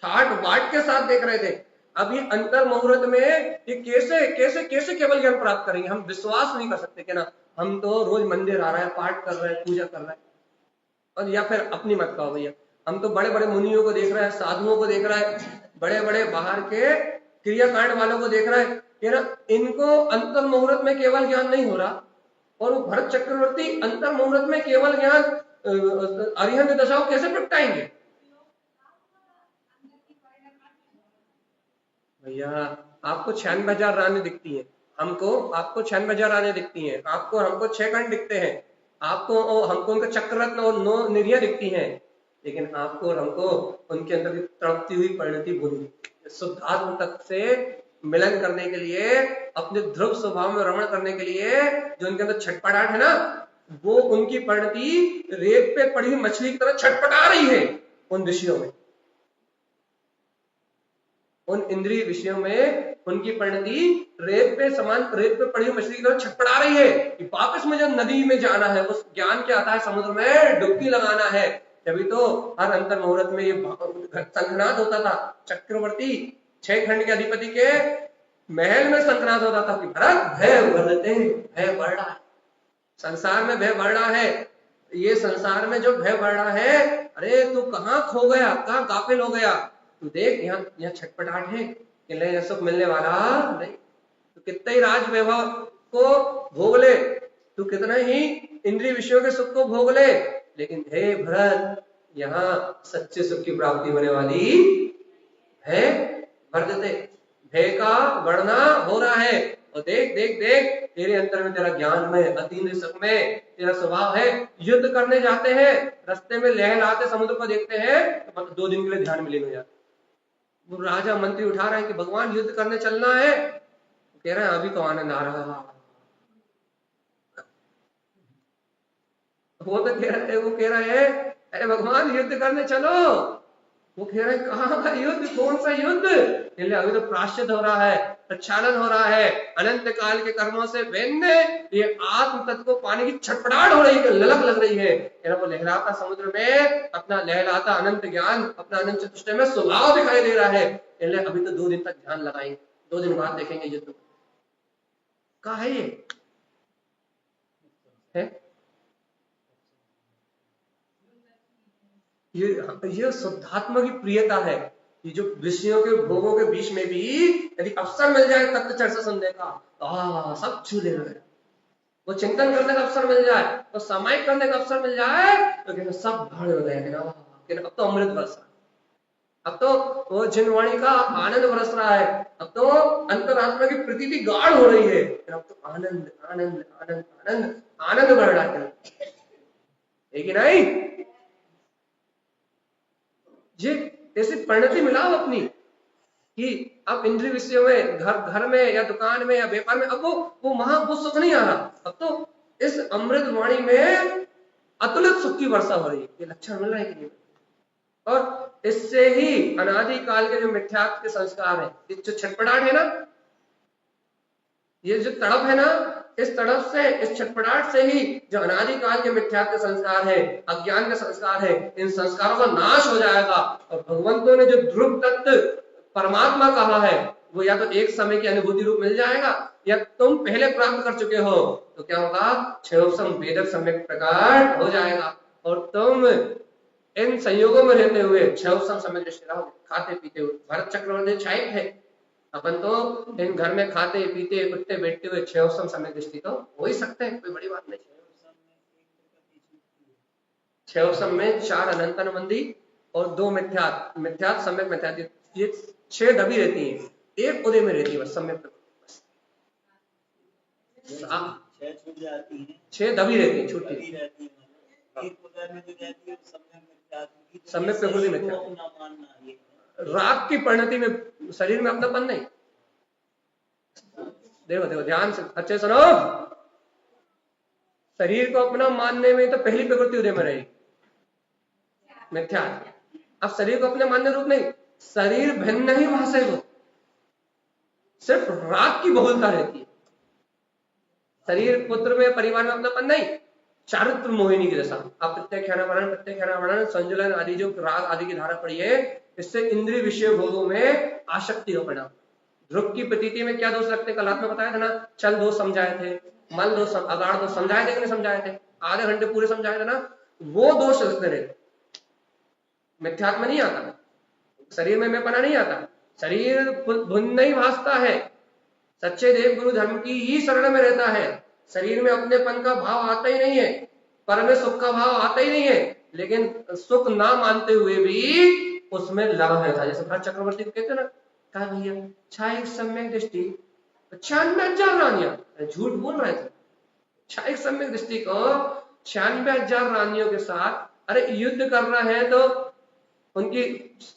ठाट बाट के साथ देख रहे थे। अभी अंतर मुहूर्त में ये कैसे कैसे कैसे केवल ज्ञान प्राप्त करेंगे, हम विश्वास नहीं कर सकते कि ना हम तो रोज मंदिर आ रहा है, पाठ कर रहे हैं, पूजा कर रहे हैं, और या फिर अपनी मत कहो भैया, हम तो बड़े बड़े मुनियों को देख रहे हैं, साधुओं को देख रहे हैं, बड़े बड़े बाहर के क्रियाकांड वालों को देख रहे हैं कि ना इनको अंतर मुहूर्त में केवल ज्ञान नहीं हो रहा, और वो भरत चक्रवर्ती अंतर मुहूर्त में केवल ज्ञान अरिहंत दशाओं कैसे प्रगटाएंगे। भैया आपको 96,000 रानी दिखती है, हमको आपको 96,000 रानी दिखती हैं, आपको हमको 6 खंड दिखते हैं, आपको हमको उनका चक्ररत्न और 9 निर्या दिखती हैं, लेकिन आपको और हमको उनके अंदर की तड़पती हुई परिणति भूली, शुद्धात्म तत्व से मिलन करने के लिए, अपने ध्रुव स्वभाव में रमण करने के लिए जो उनके अंदर छटपटाहट है ना, वो उनकी परिणति रेत पे पड़ी हुई मछली की तरह छटपटा रही है उन विषयों में, उन इंद्रिय विषयों में उनकी परिणति रेत पे पड़ी हुई मछली की तरह छटपटा रही है कि वापस मुझे नदी में जाना है, उस ज्ञान क्या आता है समुद्र में डुबकी लगाना है। तभी तो हर अंतर मुहूर्त में ये संघनाद होता था, चक्रवर्ती 6 खंड के अधिपति के महल में संघनाद होता था कि भरत भय बढ़ते, भय बढ़ रहा है, संसार में भय बढ़ रहा है, ये संसार में जो भय बढ़ रहा है, अरे तू कहाँ खो गया, कहाँ गाफिल हो गया, तू देख यहाँ छटपटाहट है कि सुख मिलने वाला नहीं, तू कितना ही राज वैभव को भोग ले, तू कितना ही इंद्रिय विषयों के सुख को भोग ले, लेकिन हे भरत यहाँ सच्चे सुख की प्राप्ति होने वाली है। वर्धते भय का बढ़ना हो रहा है, और देख देख देख तेरे अंतर में तेरा ज्ञान में अतीन्द्रिय सुख में तेरा स्वभाव है। युद्ध करने जाते हैं, रास्ते में लहलाते समुद्र को देखते हैं तो 2 दिन के लिए ध्यान में लीन हो जाते, वो राजा मंत्री उठा रहे हैं कि भगवान युद्ध करने चलना है, कह रहे हैं अभी तो आनंद आ रहा है, वो तो कह रहे हैं अरे भगवान युद्ध करने चलो, वो कह रहे हैं कहाँ का युद्ध, कौन सा युद्ध, अभी तो प्राश्चित हो रहा है, प्रक्षालन हो रहा है, अनंत काल के कर्मों से वेन्ने ये आत्म तत्व को पाने की छटपटाहट हो रही है, ललक लग रही है। वो लहराता समुद्र में अपना लहराता अनंत ज्ञान, अपना अनंत चतुष्टय में स्वभाव दिखाई दे रहा है। अभी तो 2 दिन तक ध्यान लगाएंगे, 2 दिन बाद देखेंगे युद्ध का है ये शुद्धात्मा की प्रियता है। ये जो विषयों के भोगों के बीच में भी यदि अवसर मिल जाए तत्व चर्चा सुनने का, सब छू लेना है, वो चिंतन करने का अवसर मिल जाए, तो समायिक करने का अवसर मिल जाए तो सब भाड़ हो जाए, अब तो अमृत बरस रहा है, अब तो वो जिनवाणी का आनंद बरस रहा है, अब तो अंतरात्मा की प्रतीति गाढ़ हो रही है, अब तो आनंद आनंद आनंद आनंद आनंद बढ़ रहा है कि नहीं। ये ऐसी परिणति मिलाओ अपनी कि अब इंद्रिय विषयों में घर में या दुकान में या व्यापार में अब वो सुख नहीं आ रहा, अब तो इस अमृत वाणी में अतुलित सुख की वर्षा हो रही है। ये लक्षण मिल रहा है कि नहीं? और इससे ही अनादि काल के जो मिथ्यात्व के संस्कार है, जो छटपटाहट है ना, ये जो तड़प है ना, इस तड़प से, इस छटपटाहट से ही जो अनादि काल के मिथ्यात्व के संस्कार है, अज्ञान के संस्कार है, इन संस्कारों का नाश हो जाएगा। और भगवंतों ने जो ध्रुव तत्व परमात्मा कहा है, वो या तो एक समय की अनुभूति रूप मिल जाएगा, या तुम पहले प्राप्त कर चुके हो तो क्या होगा, क्षयोपम वेदक सम्यक प्रकट हो जाएगा और तुम इन संयोगों में रहते हुए क्षयोपम सम्यक दृष्टि रहोगे, खाते पीते हुए। भरत चक्रवर्ती क्षायक थे, अपन तो इन घर में खाते पीते उठते बैठते हुए क्षयोपम सम्यक दृष्टि तो हो ही सकते हैं, कोई बड़ी बात नहीं। क्षयोपम में 4 अनंतनबंदी और 2 मिथ्यात, मिथ्यात सम्यक मिथ्यात, ये 6 दबी रहती है, एक उदय में रहती है बस सम्यक, बस 6 दबी रहती है, छूटती है। सम्यक प्रकृति मिथ्या, राग की परिणति में शरीर में अपनापन नहीं। देखो देखो ध्यान से अच्छे सुनो, शरीर को अपना मानने में तो पहली प्रकृति उदय में रहेगी मिथ्या। अब शरीर को अपने मान्य रूप नहीं, शरीर भिन्न ही भाषे को, सिर्फ राग की बहुलता रहती है। शरीर पुत्र में परिवार में अपनापन नहीं, चारित्र मोहिनी की दशा। आप प्रत्यक्षानावरण संजुलन आदि जो राग आदि की धारा पड़ी है, इससे इंद्रिय विषय भोगों में आसक्ति हो परिणाम। ध्रुव की प्रतीति में क्या दोष लगते, कल आपने बताया था ना, चल दोष समझाए थे, मल दोष, अगाड़ दोष समझाए थे कि नहीं समझाए थे, आधे घंटे पूरे समझाए थे ना, वो दोष लगते रहते। मिथ्यात्म नहीं आता, शरीर में मैं पना नहीं आता, शरीर भिन्न ही भासता है, सच्चे देव गुरु धर्म की ही शरण में रहता है, शरीर में अपनेपन का भाव आता ही नहीं है, पर में सुख का भाव आता ही नहीं है, लेकिन सुख ना मानते हुए भी उसमें लगा रहता है। जैसे भरत चक्रवर्ती को कहते ना, कहा भैया छाया सम्यक दृष्टि 96,000 रानियां, झूठ बोल रहे थे, छाया सम्यक दृष्टि को 96,000 रानियों के साथ अरे युद्ध करना है तो उनकी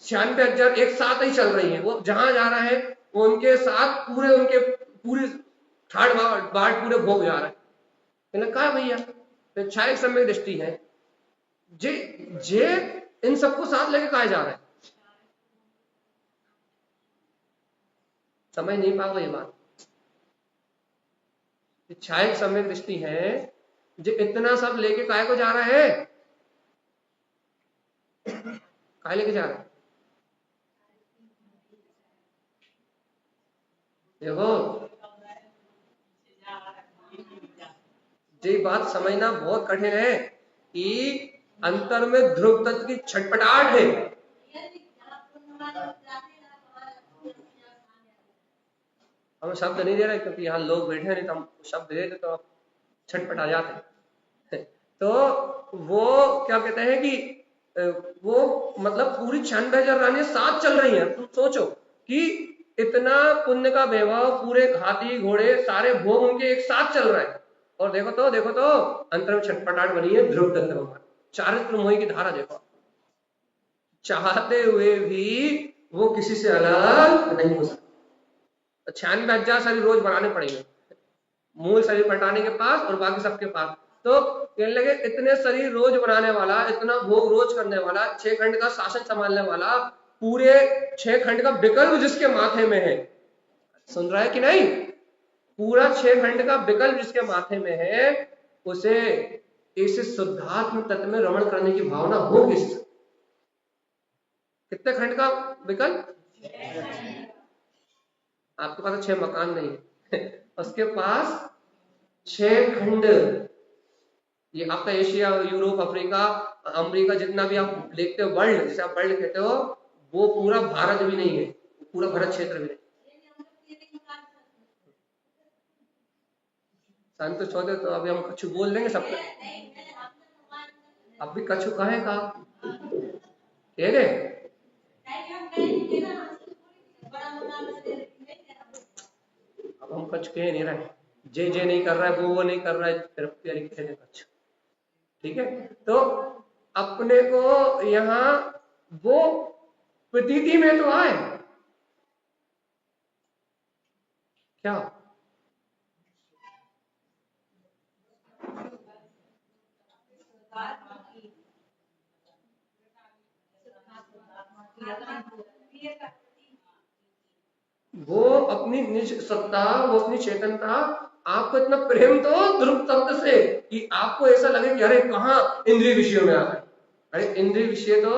96,000 एक साथ ही चल रही है, वो जहां जा रहा है वो उनके साथ पूरी ठाड़ बाट पूरे भोग जा रहे हैं। कहा भैया तो छाया सम्यक दृष्टि है, जे इन सबको साथ लेके कहा जा रहा है, समझ नहीं पाओगे ये बात। छाया सम्यक दृष्टि है, जो इतना सब लेके काय को जा रहा है, काय लेके जा रहा है। देखो ये बात समझना बहुत कठिन है कि अंतर में ध्रुव तत्व की छटपटाहट है। हम शब्द नहीं दे रहे क्योंकि यहाँ लोग बैठे नहीं, तो हम शब्द दे देते तो आप छटपटा जाते। तो वो क्या कहते हैं कि वो मतलब पूरी 96,000 रानियां साथ चल रही हैं। तुम सोचो कि इतना पुण्य का वैभव, पूरे हाथी घोड़े सारे भोग उनके एक साथ चल रहा है, और देखो तो अंतर में छटपटाहट बनी है ध्रुव तत्व में। चारित्र मोही की धारा देखो, चाहते हुए भी वो किसी से अलग नहीं हो सकता। 96,000 शरीर रोज बनाने पड़ेंगे, मूल शरीर पटाने के पास और बाकी सबके पास। तो कहने लगे इतने शरीर रोज बनाने वाला, इतना भोग रोज करने वाला, 6 खंड का शासन संभालने वाला, पूरे 6 खंड का विकल्प जिसके माथे में है, सुन रहा है कि नहीं, पूरा 6 खंड का विकल्प जिसके माथे में है, उसे इस शुद्धात्म तत्व में रमण करने की भावना हो किससे। कितने खंड का विकल्प, आपके पास 6 मकान नहीं है उसके पास 6 खंड। ये आपका एशिया, यूरोप, अफ्रीका, अमेरिका, जितना भी आप देखते हो वर्ल्ड, जिसे आप वर्ल्ड कहते हो, वो पूरा भारत भी नहीं है, पूरा भारत क्षेत्र भी नहीं। संत छोटे तो अभी हम कछु बोल देंगे सबको, अब भी कछु कहे का कह रहे, अब हम कछु कह नहीं रहे, जे नहीं कर रहा है, वो नहीं कर रहा है, कछु, ठीक है। तो अपने को यहाँ वो प्रतीति में तो आए क्या, वो अपनी निज सत्ता, वो अपनी चेतनता, आपको इतना प्रेम तो ध्रुव तत्व से कि आपको ऐसा लगे कि अरे कहाँ इंद्रिय विषयों में आ गए। अरे इंद्रिय विषय तो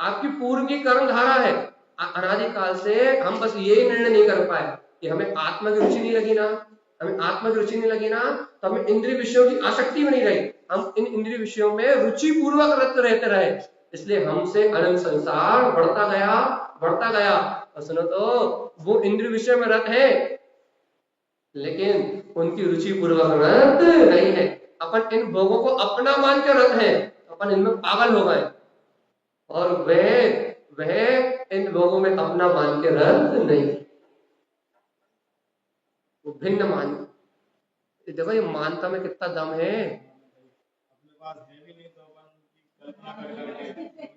आपकी पूर्व की कर्म धारा है, अनादिकाल से हम बस यही निर्णय नहीं कर पाए कि हमें आत्मा की रुचि नहीं लगी ना, हमें आत्मा की रुचि नहीं लगी ना, तो हमें इंद्रिय विषयों की आसक्ति भी नहीं रही, हम इन इंद्रिय विषयों में रुचि पूर्वक रत रहते रहे, इसलिए हमसे अनंत संसार बढ़ता गया बढ़ता गया। और सुनो तो वो इंद्रिय विषय में रत है, लेकिन उनकी रुचि पूर्वक रत नहीं है। अपन इन भोगों को अपना मान के रत है, अपन इनमें पागल हो गए, और वह इन भोगों में अपना मान के रत नहीं, वो भिन्न मान। देखो ये मानता में कितना दम है। अपने पास है भी नहीं तो अपन की कल्पना कर करके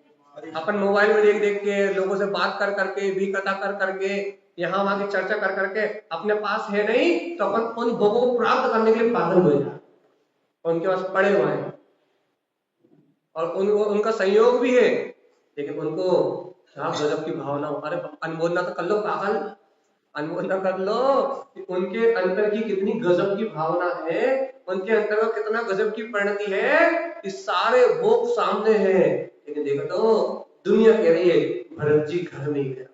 अपन मोबाइल में देख देख के, लोगों से बात कर करके, भी कथा कर करके, यहाँ वहां की चर्चा कर करके, अपने पास है नहीं तो अपन उन भोगों को प्राप्त करने के लिए पागल हो जाए, उनके पास पड़े हुए हैं, और उनका संयोग भी है, लेकिन उनको क्या गजब की भावना हो। अरे अनमोलना तो कर लो पागल, अनमोलना कर लो कि उनके अंतर की कितनी गजब की भावना है, उनके अंतर में कितना गजब की परिणति है कि सारे भोग सामने हैं, लेकिन देखो तो दुनिया कह रही है भरत जी घर में ही गया।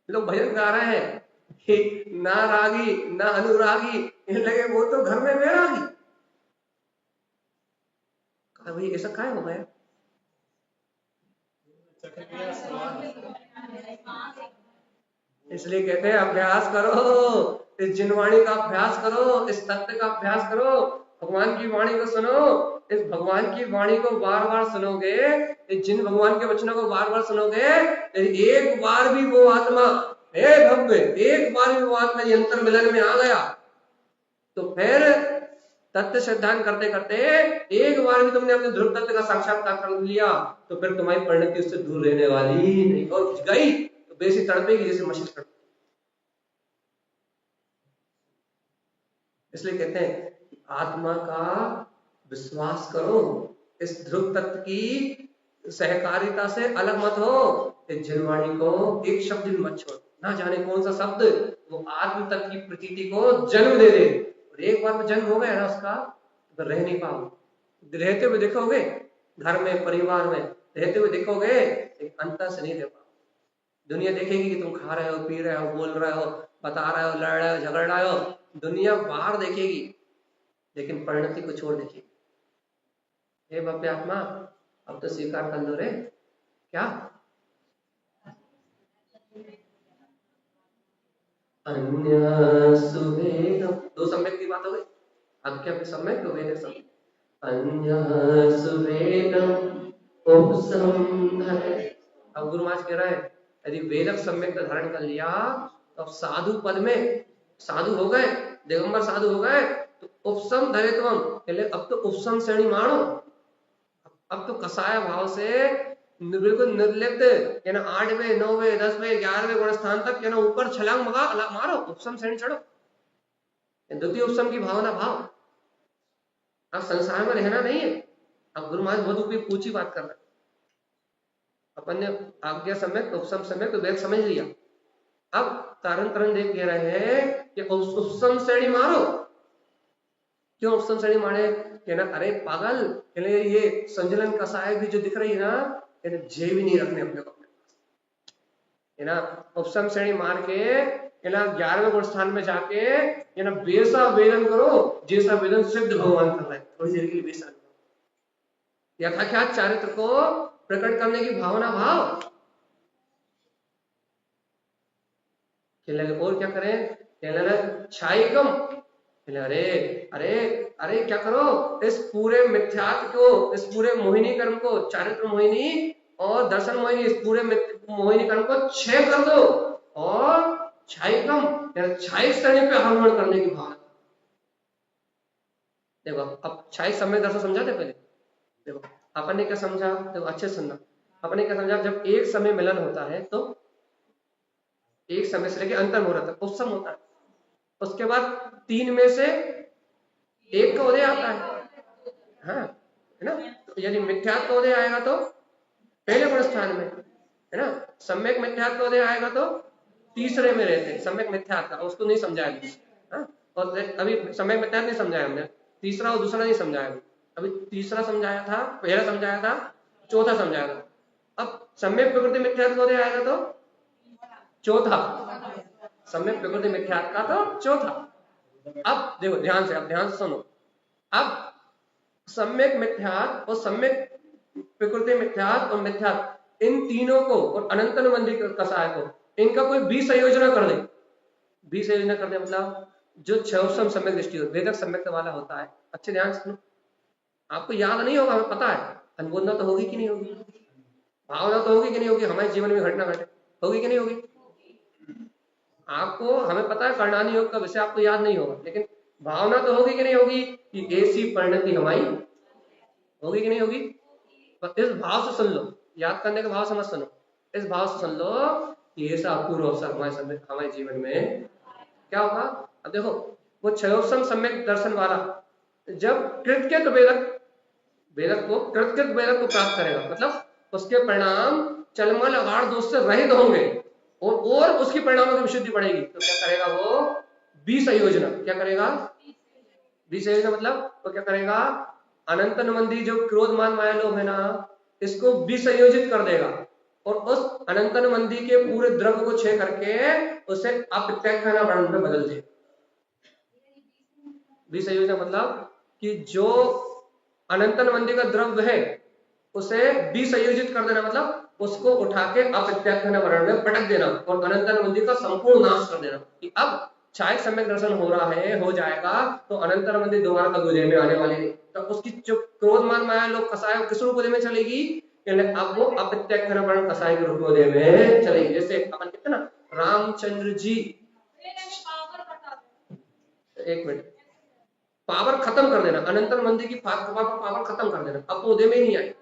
लोग भजन गा रहे हैं कि ना रागी ना अनुरागी, लगे वो तो घर में बैरागी। भाई ऐसा क्या हो गया? इसलिए कहते हैं अभ्यास करो, इस जिनवाणी का अभ्यास करो, इस तत्व का अभ्यास करो, भगवान की वाणी को सुनो। इस भगवान की वाणी को बार बार सुनोगे, इस जिन भगवान के वचनों को बार बार सुनोगे, एक बार भी वो आत्मा, हे भव्य, एक बार भी वो आत्मा यंत्र मिलन में आ गया तो फिर तत्व सिद्धांत करते करते एक बार भी तुमने अपने ध्रुव तत्व का साक्षात्कार कर लिया तो फिर तुम्हारी परिणति उससे दूर रहने वाली नहीं, और गई तो बेसी तड़पेगी जैसे मछली तड़पती। इसलिए कहते हैं आत्मा का विश्वास करो, इस ध्रुव तत्व की सहकारिता से अलग मत हो, इस जनवाणी को एक शब्द भी मत छोड़, ना जाने कौन सा शब्द वो आत्म तत्व की प्रतीति को जन्म दे दे, और एक बार में जन्म हो गया ना उसका तो रह नहीं पाओ। रहते हुए देखोगे घर में परिवार में रहते हुए देखोगे, एक अंतर से नहीं रह पाओ। दुनिया देखेगी कि तुम खा रहे हो, पी रहे हो, बोल रहे हो, बता रहे हो, लड़ रहे हो, झगड़ रहे हो, दुनिया बाहर देखेगी, लेकिन परिणति को छोड़ देखेगी। हे भव्य आत्मा अब तो स्वीकार कर लो रे। क्या अन्य सुवेद, दो सम्यक की बात हो गई, आज्ञा पे सम्यक तो वेद सम्यक। अन्य सुवेदम उपसंहरे, अब गुरु महाराज कह रहा है यदि वेदक सम्यक धारण कर लिया तो अब साधु पद में साधु हो गए, दिगंबर साधु हो गए, तो उपसम धरित्वम, अब तो उपसम श्रेणी मानो, अब तो कसाय भाव से बिल्कुल निर्लिप्त, 8वें 9वें 10वें 11वें गुण स्थान तक ऊपर छलांग मारो, उपसम श्रेणी चढ़ो, द्वितीय उपसम की भावना भाव। अब संसार में रहना नहीं है। अब गुरु महाराज बहुत ऊपरी पूछी बात कर रहे, अपन ने आज्ञा सम्यक उपसम सम्यक तो वेद समझ लिया, अब तारण तरण देव कह रहे हैं कि उपसम श्रेणी मारो। क्यों उपसम श्रेणी मारे? कहना अरे पागल, कहने ये संजलन कसाय भी जो दिख रही है ना, कहने जे भी नहीं रखने अपने को, है ना। उपसम श्रेणी मार के 11वें गुण स्थान में जाके वैसा वेदन करो जैसा वेदन सिद्ध भगवान कर रहे हैं, थोड़ी देर के लिए वैसा यथाख्यात चारित्र को प्रकट करने की भावना भाव। और क्या करें? छाइकम, अरे अरे अरे क्या करो, इस पूरे मिथ्यात्व को, इस पूरे मोहिनी कर्म को, चारित्र मोहिनी और दर्शन मोहिनी, इस पूरे मोहिनी कर्म को क्षय कर दो, और छाइकम छाई श्रेणी पे आरोहण करने की भावना। देखो अब छाई समय दर्शन समझा थे पहले, देखो अपन ने क्या समझा, देखो अच्छे सुनना, अपन ने क्या समझा, जब एक समय मिलन होता है तो एक समय से लेके अंतर मुहूर्त तक उपसम होता है, उसके बाद 3 में से 1 का उदय आता है, हाँ है ना। तो यदि मिथ्यात्व का उदय आएगा तो पहले गुण स्थान में, है ना। सम्यक मिथ्यात्व का उदय आएगा तो तीसरे में रहते हैं, सम्यक मिथ्यात्व का, उसको नहीं समझाया, हाँ। और अभी सम्यक मिथ्यात्व नहीं समझाया हमने, तीसरा और दूसरा नहीं समझाया, अभी तीसरा समझाया था, पहला समझाया था, चौथा समझाया था। अब सम्यक प्रकृति मिथ्यात्व बोधे आएगा तो चौथा, सम्यक प्रकृति मिथ्यात्व का तो चौथा। अब देखो ध्यान से, अब ध्यान से सुनो। अब सम्यक मिथ्यात्व और सम्यक प्रकृति मिथ्यात्व और मिथ्यात्व, इन तीनों को और अनंत अनुबंधी कसाय को, इनका कोई विसंयोजन कर दे। विसंयोजन कर दे मतलब जो छह सम्यक दृष्टि हो, वेदक सम्यक वाला होता है। अच्छे ध्यान से सुनो, आपको याद नहीं होगा, हमें पता है, अनुबोधना तो होगी कि नहीं होगी, भावना तो होगी कि नहीं होगी, हमारे जीवन में घटना घटे, होगी कि नहीं होगी। आपको, हमें पता है कर्णानी योग का विषय आपको याद नहीं होगा, लेकिन भावना तो होगी कि नहीं होगी कि ऐसी परिणति हमारी होगी कि नहीं होगी। तो इस भाव से सुन लो, याद करने के भाव से मत सुनो, इस भाव से सुन लो कि ऐसा अपूर्व अवसर हमारे जीवन में क्या होगा। अब देखो वो क्षयोत्सम सम्यक दर्शन वाला जब कृतकृत वेदक को कृतकृत वेदक को प्राप्त करेगा, मतलब उसके परिणाम चलमल अगाढ़ दोष से रहित होंगे और उसकी परिणामों की विशुद्धि बढ़ेगी, तो क्या करेगा वो विसंयोजना। क्या करेगा विसंयोजना, मतलब वो क्या करेगा, अनंत अनुबंधी जो क्रोध मान माया लोभ है ना, इसको विसंयोजित कर देगा और उस अनंत अनुबंधी के पूरे द्रव्य को छे करके उसे अप्रत्यक्षाना वर्ण में बदल दे। विसंयोजना मतलब कि जो अनंत अनुबंधी का द्रव्य है उसे विसंयोजित कर देना, मतलब उसको उठा के अप्रत्यक्षाना वर्ण में पटक देना और अनंत अनुबंधी का संपूर्ण नाश कर देना। कि अब छायक सम्यक दर्शन हो रहा है, हो जाएगा, तो अनंत अनुबंधी दोबारा कभी उदय में आने वाली नहीं। तो उसकी जो क्रोध मान माया लोभ कसाय किस रूप उदय में चलेगी, अब वो अप्रत्यक्षाना वर्ण कसाय के रूप में उदय में चलेगी। जैसे अपन कहते हैं ना, रामचंद्र जी, एक मिनट, पावर खत्म कर देना, अनंत अनुबंधी की पावर खत्म कर देना, अब वो उदय में ही नहीं आई।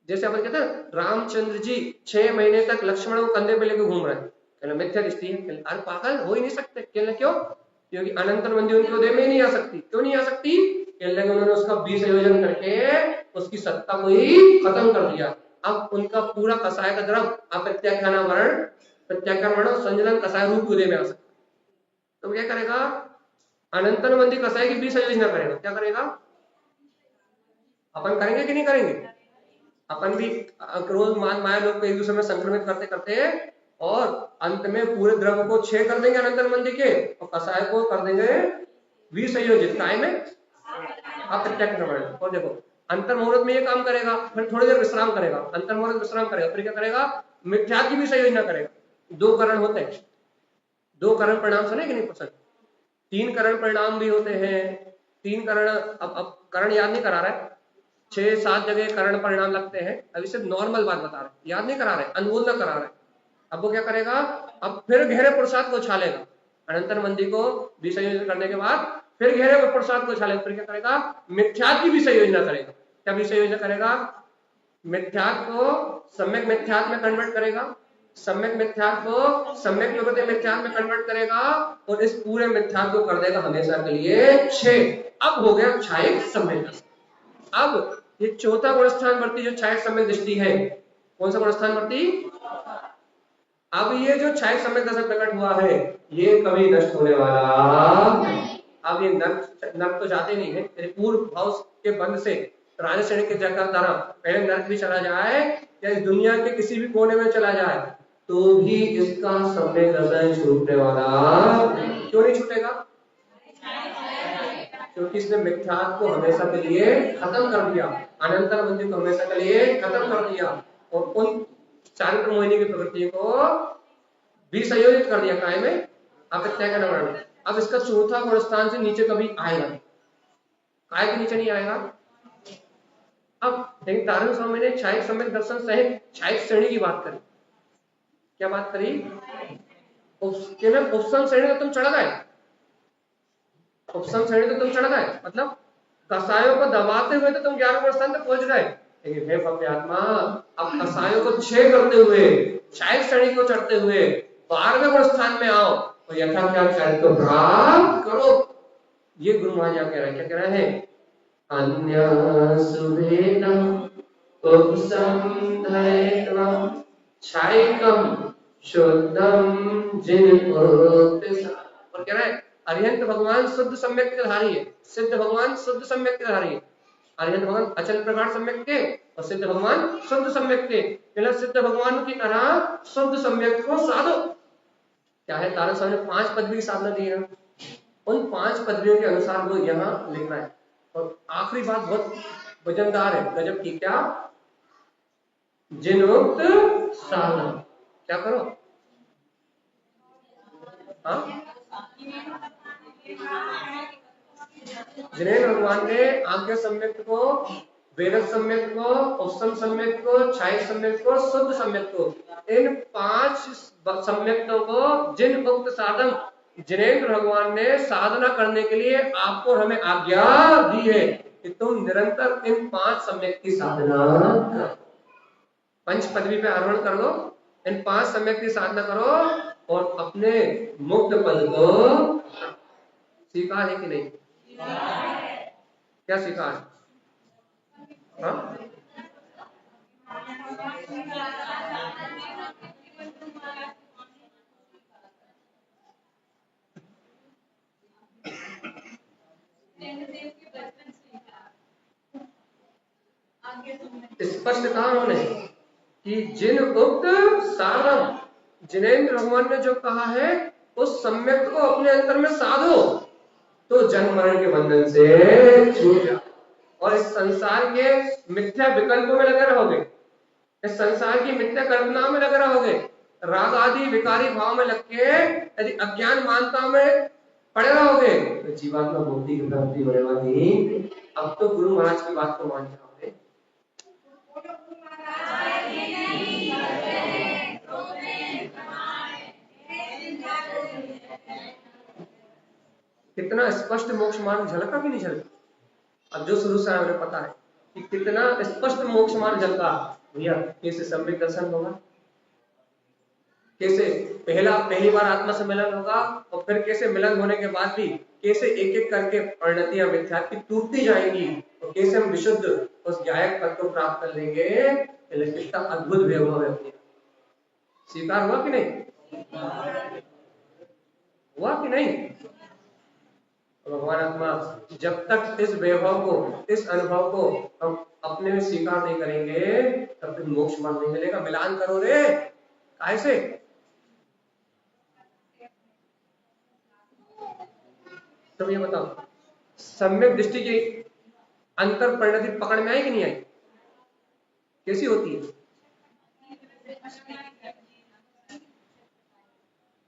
जैसे अपन कहते हैं रामचंद्र जी 6 महीने तक लक्ष्मण को कंधे पे लेके घूम रहे हैं, कहना मिथ्या दृष्टि है। अरे पागल, हो ही नहीं सकते। कहना क्यों, क्योंकि अनंत अनुबंधी उनके उदय में ही नहीं आ सकती। क्यों नहीं आ सकती, कहने उन्होंने उसका विसंयोजन करके उसकी सत्ता को ही खत्म कर दिया। अब उनका पूरा कसाय का द्रव अप्रत्याख्यान वर्ण, प्रत्याख्यान वर्ण संजलन कसाय रूप उदय में आ सकता। तो क्या करेगा, अनंत अनुबंधी कसाय की विसंयोजना करेगा। क्या करेगा, अपन करेंगे कि नहीं करेंगे, अपन भी क्रोध मान माया लोग को एक दूसरे में संक्रमित करते करते और अंत में पूरे द्रव्य को छेद कर देंगे अनंत अनुबंधी के, और कसाय को कर देंगे विसंयोजित, काय में अप्रत्यक्ष वर्ण। और देखो अंतर मुहूर्त में ये काम करेगा, फिर थोड़ी देर विश्राम करेगा, अंतर मुहूर्त विश्राम करेगा, फिर क्या करेगा, मिथ्या की भी संयोजना करेगा। 2 करण होते हैं, 2 करण परिणाम सुने कि नहीं पसंद, 3 करण परिणाम भी होते हैं। 3 करण, अब करण याद नहीं करा रहे, 6-7 जगह करण परिणाम लगते हैं। अभी सिर्फ नॉर्मल बात बता रहे, याद नहीं करा रहे, अनुबोधना करा रहे। अब वो क्या करेगा, अब फिर गहरे पुरुषार्थ को उछालेगा, अनंत अनुबंधी को विसंयोजन करने के बाद फिर गहरे पुरुषार्थ को उछालेगा, फिर क्या करेगा, मिथ्यात्व की विसंयोजना करेगा। क्या विसंयोजना करेगा, मिथ्यात्व को सम्यक मिथ्यात्व में कन्वर्ट करेगा, सम्यक मिथ्यात्व को सम्यक प्रकृति मिथ्यात्व में कन्वर्ट करेगा और इस पूरे मिथ्यात्व को कर देगा हमेशा के लिए 6। अब हो गया छायक सम्यक। अब ये चौथा गुणस्थान वर्ती जो छायक सम्यक दृष्टि है, कौन सा गुणस्थान वर्ती, अब ये जो छायक सम्यक दशा प्रकट हुआ है ये कभी नष्ट होने वाला नहीं। अब ये नर्क तो जाते नहीं है, तेरे पूर्व भाव के बंध से राजा श्रेणी के जगह तरह पहले नर्क भी चला जाए या इस दुनिया के किसी भी कोने में चला जाए तो भी इसका सम्यक दर्शन छूटने वाला क्यों नहीं छूटेगा, क्योंकि इसने मिथ्यात्व को हमेशा के लिए खत्म कर दिया, अनंत अनुबंधी को हमेशा के लिए खत्म कर दिया और उन चारित्र मोहिनी की प्रवृत्ति को विसंयोजित कर दिया, काय में अप्रत्यक्ष वर्ण। अब इसका चौथा गुणस्थान से नीचे कभी आएगा नहीं, काय के नीचे नहीं आएगा। अब लेकिन तारण स्वामी ने छायक सम्यक दर्शन सहित छायक श्रेणी की बात करी, क्या बात करी, उपसम श्रेणी तो तुम चढ़ गए, उपसम श्रेणी तो तुम चढ़ गए, मतलब कसायों को दबाते हुए तो तुम 11वें गुणस्थान तक पहुंच गए, लेकिन हे भव्य आत्मा अब कसायों को छेद करते हुए छायक श्रेणी को चढ़ते हुए 12वें गुणस्थान में आओ और यथाख्यात चरित्र को प्राप्त करो। ये गुरु महाराज कह रहे हैं, क्या कह रहे हैं, अन्य सुवेदम उपसंधयत्वं छायकम शुद्धम जिन और कह रहे हैं अरिहंत भगवान शुद्ध सम्यक के धारी है, सिद्ध भगवान शुद्ध सम्यक के धारी है। आर्यन भगवान अचल प्रकार सम्यक थे और सिद्ध भगवान शुद्ध सम्यक थे। सिद्ध भगवान की तरह शुद्ध सम्यक को साधो। क्या है, तारक स्वामी ने 5 पदवी की साधना दी है, उन 5 पदवियों के अनुसार वो यहाँ लिखना है। और आखिरी बात बहुत वजनदार है, गजब की, क्या, जिनोक्त साधना। क्या करो, हाँ, जिन्हें भगवान ने आज्ञा सम्यक को, वेद सम्यक को, उपसम सम्यक को, छाय सम्यक को, शुद्ध सम्यक को, इन 5 सम्यक्तों को जिन उक्त साधन जिनेंद्र भगवान ने साधना करने के लिए आपको हमें आज्ञा दी है कि तुम निरंतर इन 5 सम्यक की साधना करो। पंच पदवी पे आरोहण कर लो, इन 5 सम्यक की साधना करो और अपने मुक्त पद को स्वीकार है कि नहीं? क्या स्वीकार है? हाँ? स्पष्ट कहा उन्होंने कि जिन उक्त सारम, जिनेंद्र भगवान ने जो कहा है उस सम्यक को अपने अंतर में साधो तो जन्म मरण के बंधन से छूट जाओ और इस संसार के मिथ्या विकल्पों में लगे रहोगे, इस संसार की मिथ्या कल्पना में लगे रहोगे, राग आदि विकारी भाव में लग के यदि अज्ञान मानता में पड़े रहोगे तो जीवात्मा मुक्ति की प्राप्ति होने वाली। अब तो गुरु महाराज की बात को मान जाओगे। कितना स्पष्ट मोक्ष मार्ग झलका कि नहीं झलका? अब जो शुरू से हमें पता है कि कितना स्पष्ट मोक्ष मार्ग झलका। भैया कैसे सम्यक दर्शन होगा, कैसे पहली बार आत्मा से मिलन होगा और फिर कैसे मिलन होने के बाद भी कैसे एक एक करके परिणतियां मिथ्या की टूटती जाएंगी और कैसे हम विशुद्ध उस गायक पद को प्राप्त कर लेंगे। कितना अद्भुत वैभव है अपने। स्वीकार हुआ कि नहीं? हुआ कि नहीं? भगवान आत्मा जब तक इस वैभव को, इस अनुभव को हम अपने में स्वीकार नहीं करेंगे तब तक मोक्ष मार्ग नहीं मिलेगा। मिलान करो रे, कैसे? तुम ये बताओ, सम्यक दृष्टि की अंतर परिणति पकड़ में आई कि नहीं आई? कैसी होती है?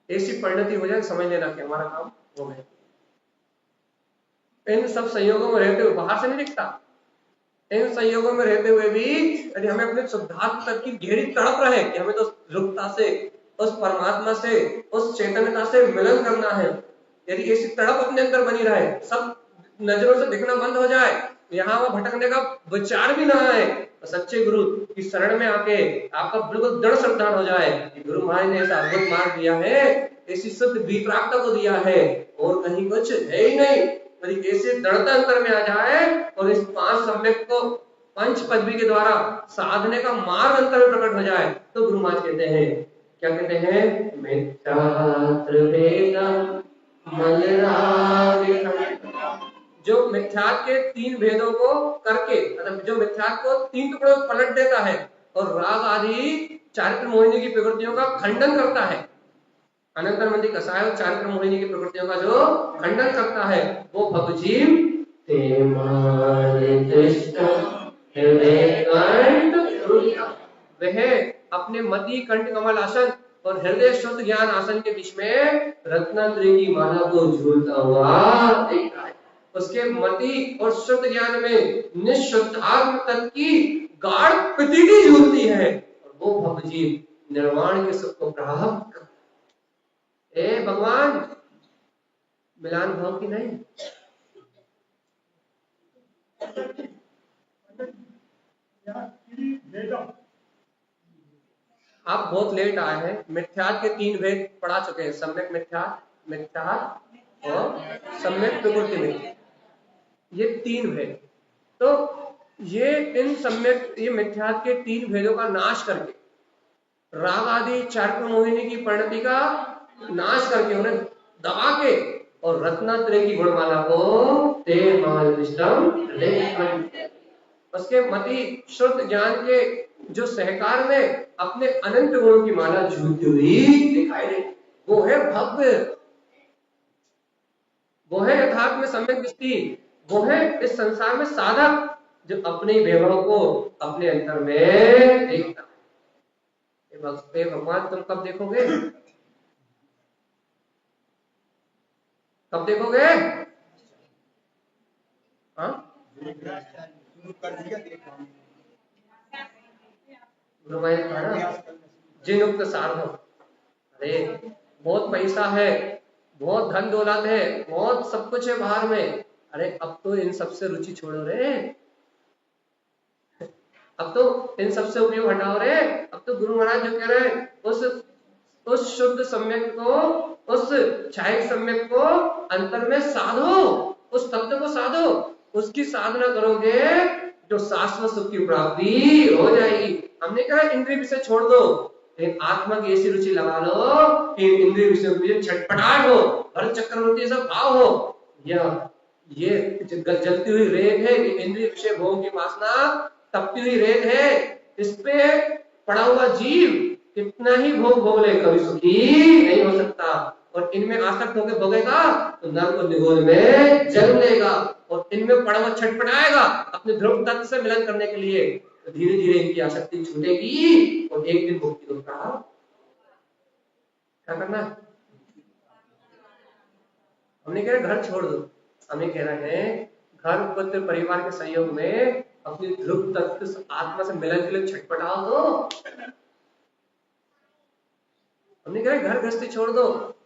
ऐसी परिणति हो जाए समझ लेना कि हमारा काम हो गया। इन सब संयोगों में रहते हुए, बाहर से नहीं दिखता, इन संयोगों में रहते हुए भी यदि हमें अपने शुद्धात्म तक की गहरी तड़प रहे कि हमें तो रूपता से, उस परमात्मा से, उस चैतन्यता से मिलन करना है, यदि ऐसी तड़प अपने अंदर बनी रहे, सब नजरों से दिखना बंद हो जाए, यहाँ वहां भटकने का विचार भी ना आए, तो सच्चे गुरु की शरण में आके आपका बिल्कुल दृढ़ श्रद्धा हो जाए कि गुरु महाराज ने ऐसा अद्भुत मार्ग दिया है, ऐसी शुद्ध विप्राप्त को दिया है और कहीं कुछ है ही नहीं। यदि ऐसे दृढ़ता अंतर में आ जाए और इस 5 सम्यक को पंच पदवी के द्वारा साधने का मार्ग अंतर में प्रकट हो जाए तो गुरु महाराज कहते हैं, क्या कहते हैं? मिथ्यात्र भेदम जो मिथ्यात के 3 भेदों को करके, मतलब जो मिथ्यात को 3 टुकड़ों में पलट देता है और राग आदि चारित्र मोहिनी की प्रवृत्तियों का खंडन करता है, अनंतर मंदी कसाय और चारित्र मोहिनी की प्रवृत्तियों का जो खंडन करता है, वो भवजीव वह अपने मति कंठ कमल आसन और हृदय शुद्ध ज्ञान आसन के बीच में रत्नात्रय की माला को झूलता हुआ देख रहा है। उसके मति और शुद्ध ज्ञान में निःशुद्धात्म तत्व की गाढ़ प्रतीति झूलती है और वो भवजीव निर्वाण के सुख को प्राप्त कर। ए भगवान, मिलान भाव की नहीं। आप बहुत लेट आए हैं। मिथ्यात के 3 भेद पढ़ा चुके हैं, सम्यक मिथ्यात, मिथ्यात और सम्यक प्रकृति मिथ्या, ये 3 भेद। तो ये इन सम्यक, ये मिथ्यात के 3 भेदों का नाश करके, राग आदि चारित्र मोहिनी की परिणति का नाश करके, उन्हें दबा के और रत्नात्रय की गुणमाला को ते माल विष्टम उसके मति शुद्ध ज्ञान के जो सहकार में अपने अनंत गुणों की माला झूलती हुई दिखाई दे, वो है भव्य, वो है यथार्थ में सम्यक दृष्टि, वो है इस संसार में साधक जो अपने वैभव को अपने अंतर में देखता है। हे भगवान, तुम कब देखोगे? कब देखोगे? हाँ, गुरुमाई ने कहा ना, जिन सार हो। अरे बहुत पैसा है, बहुत धन दौलत है, बहुत सब कुछ है बाहर में, अरे अब तो इन सबसे रुचि छोड़ो रे, अब तो इन सबसे उपयोग हटाओ रे। अब तो गुरु महाराज जो कह रहे हैं उस शुद्ध सम्यक को, उस छायक सम्यक को अंतर में साधो, उस तत्व को साधो, उसकी साधना करोगे जो शाश्वत सुख की प्राप्ति हो जाएगी। हमने कहा इंद्रिय विषय छोड़ दो, लेकिन आत्मा की ऐसी रुचि लगा लो कि इंद्रिय विषय के छटपटाहट हो, भरत चक्रवर्ती ऐसा भाव हो, या ये जलती हुई रेत है कि इंद्रिय विषय भोग की वासना तपती हुई रेत है, इस पे पड़ा हुआ जीव कितना ही भोग भोग ले कभी सुखी नहीं हो सकता, और इनमें आसक्त होकर भोगेगा तो नर्क और निगोर में जन्म लेगा, और इनमें पड़ा हुआ छटपटाएगा अपने ध्रुव तत्व से मिलन करने के लिए, तो धीरे धीरे इनकी आसक्ति छूटेगी और एक दिन मुक्ति को प्राप्त। क्या करना है? हमने कह रहे घर छोड़ दो, हमें कह रहे हैं घर पुत्र परिवार के सहयोग में अपनी ध्रुव तत्व आत्मा से मिलन के लिए छटपटाओ। तो हमने कहा घर गृहस्थी छोड़ दो,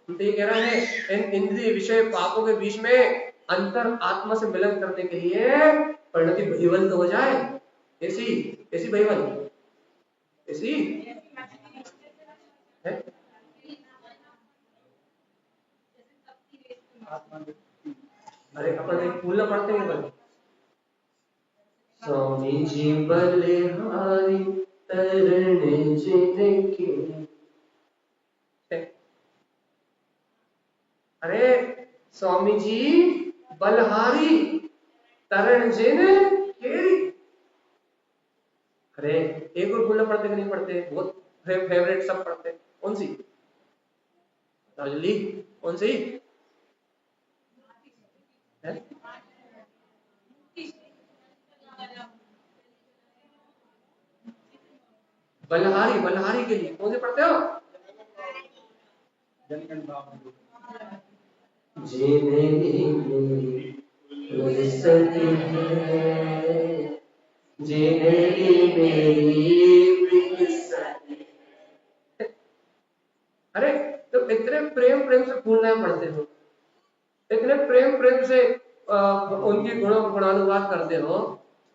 हम तो ये कह रहे हैं इन इंद्रिय विषय पापों के बीच में अंतर आत्मा से मिलन करने के लिए परिणति बहिवल तो हो जाए। ऐसी ऐसी बहिवल ऐसी है। अरे अपन एक फूल पढ़ते हैं बल स्वामी जी बलिहारी तरण जिनके, अरे स्वामी जी बलहारी तरण जिन केरी। अरे एक और फूल पढ़ते कि नहीं पढ़ते? बहुत फेवरेट सब पढ़ते, कौन सी जल्दी, कौन सी है? बलहारी, बलहारी के लिए कौन से पढ़ते हो? अरे तो इतने प्रेम प्रेम से फूल नहीं पढ़ते हो, इतने प्रेम प्रेम से उनके गुणों को गुणानुवाद करते हो,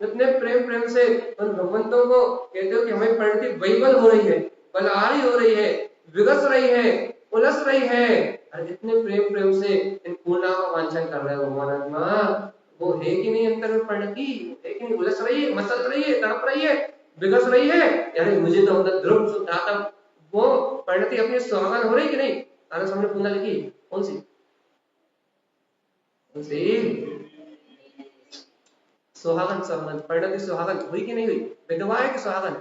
इतने प्रेम प्रेम से उन भगवंतों को कहते हो कि हमें परिणति वैबल हो रही है, बलहारी हो रही है, विगस रही है, उलस रही है, और इतने प्रेम प्रेम से इन पूर्णा का वांछन कर रहे हो भगवान आत्मा, वो है कि नहीं अंतर में परिणति, है कि नहीं? उलस रही है, मसल रही है, तड़प रही है, विगस रही है, यानी मुझे तो अंदर ध्रुव शुद्धात्म वो परिणति अपनी सुहागन हो रही कि नहीं? आने सामने पूर्णा लिखी कौन सी? सुहागन, सुहागन परिणति सुहागन हुई कि नहीं हुई? विधवा है कि सुहागन?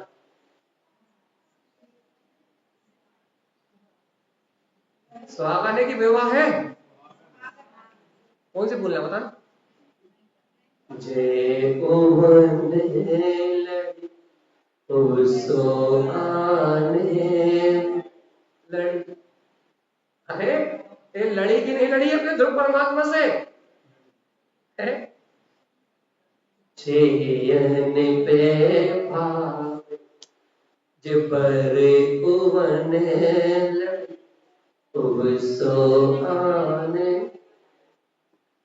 सुहागन है कि विवाह है? कौन सी बोलना बता? जे लड़ी, अरे ये लड़ी की नहीं लड़ी अपने ध्रुव परमात्मा से है? छेयन पे भाव जिबर उवन आने,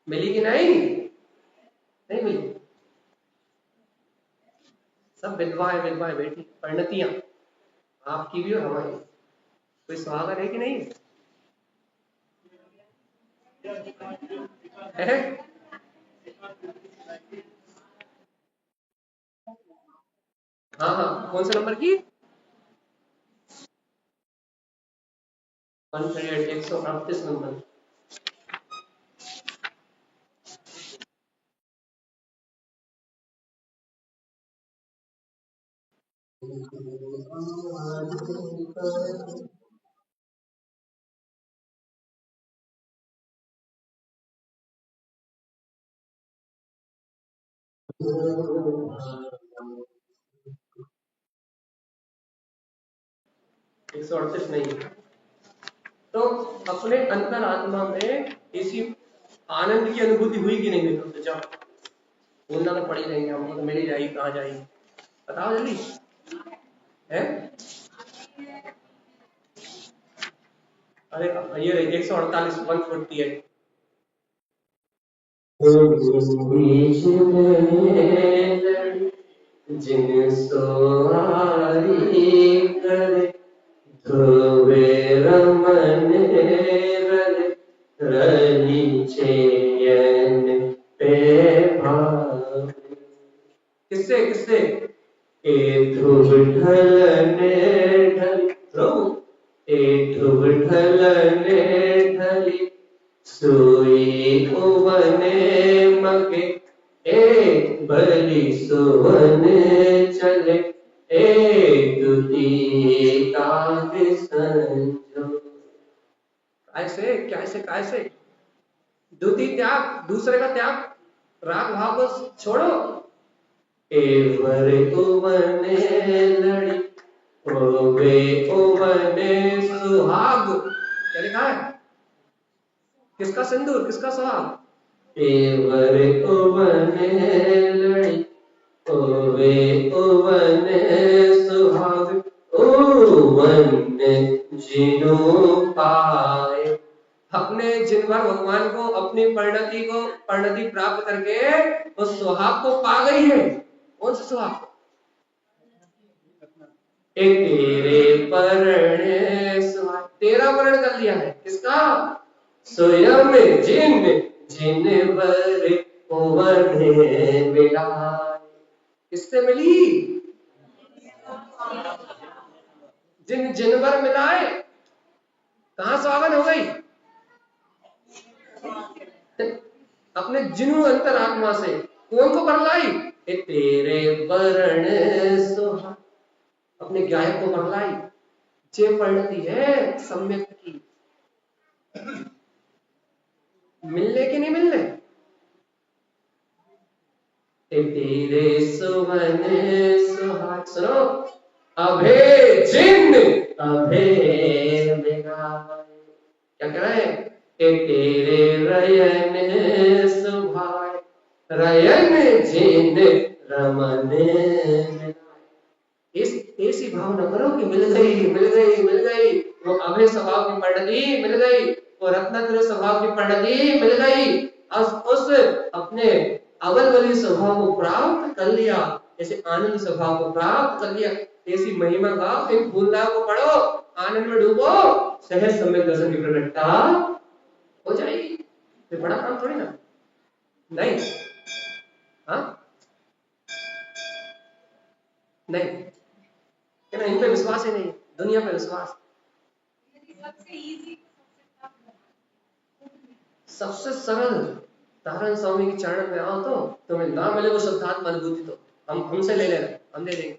मिली कि नहीं? नहीं मिली। सब विधवा है, विधवा है बेटी, परिणतियां आपकी भी और हमारी। कोई सुहागन है कि नहीं है? हाँ हाँ, कौन से नंबर की? 138 नंबर। ₹138 नहीं है। तो अपने अंतरात्मा में इसी आनंद की अनुभूति हुई कि नहीं हुई? तो जब बोलना तो पड़ ही रहेंगे हमको, तो मिल ही जाएगी, कहाँ जाएगी बताओ जल्दी है। अरे ये रही 148 148। जिन सोहारी करे ध्रुवे रमन रली चेयन पे भाव। किससे किससे? ए ध्रुव ढलने ढली, ध्रुव ए ध्रुव ढलने ढली सोई उवने मगे एक बलि सुवन चले एक दुती काग संजो। कैसे कैसे कैसे? दुती त्याग, दूसरे का त्याग, राग भाव को छोड़ो। एवर उवने लड़ी ओवे उवने सुहाग। क्या लिखा है? किसका सिंदूर, किसका सुहाग? एवर उवने लड़ी ओवे उवने सुहाग उवन जिनु पाए। अपने जिनवर भगवान को अपनी परिणति प्राप्त करके उस सुहाग को पा गई है। कौन सा सुहाग? एक तेरे परणे सुहाग, तेरा वर्ण कर लिया है। किसका? स्वयं जिन जिनवर उवने मिलाए। किससे मिली? जिन जिनवर मिलाए। कहां सुहागन हो गई? अपने जिनु अंतरात्मा से। कौन को बरलाई? तेरे वर्ण सुहाग, अपने गायक को बरलाई। जे परिणति है सम्यक की, मिलने की नहीं मिलने? तेरे सुवन सुहाग। सुनो, अभे जिन अभे मेरा। क्या कह रहे हैं? तेरे रयन सुभाए रयन जिन रमन। ऐसी भावना करो कि मिल गई मिल गई मिल गई। वो अभय स्वभाव की परिणति मिल गई, वो रत्नाकर स्वभाव की परिणति मिल गई। उस अपने अवल वाली स्वभाव को प्राप्त कर लिया, ऐसे आनंद स्वभाव को प्राप्त कर लिया। ऐसी महिमा गाओ, इन फूलदार को पढ़ो, आनंद में डूबो, सहज सम्यक दर्शन की प्रकटता हो जाएगी। ये बड़ा काम थोड़ी ना, नहीं? हाँ नहीं, क्या इन पे विश्वास ही नहीं, दुनिया पे विश्वास। सबसे सरल तारण स्वामी के चरण में आओ, तो तुम्हें ना मिले वो शुद्धात्मा अनुभूति, तो हमसे ले लेना, हम दे देंगे।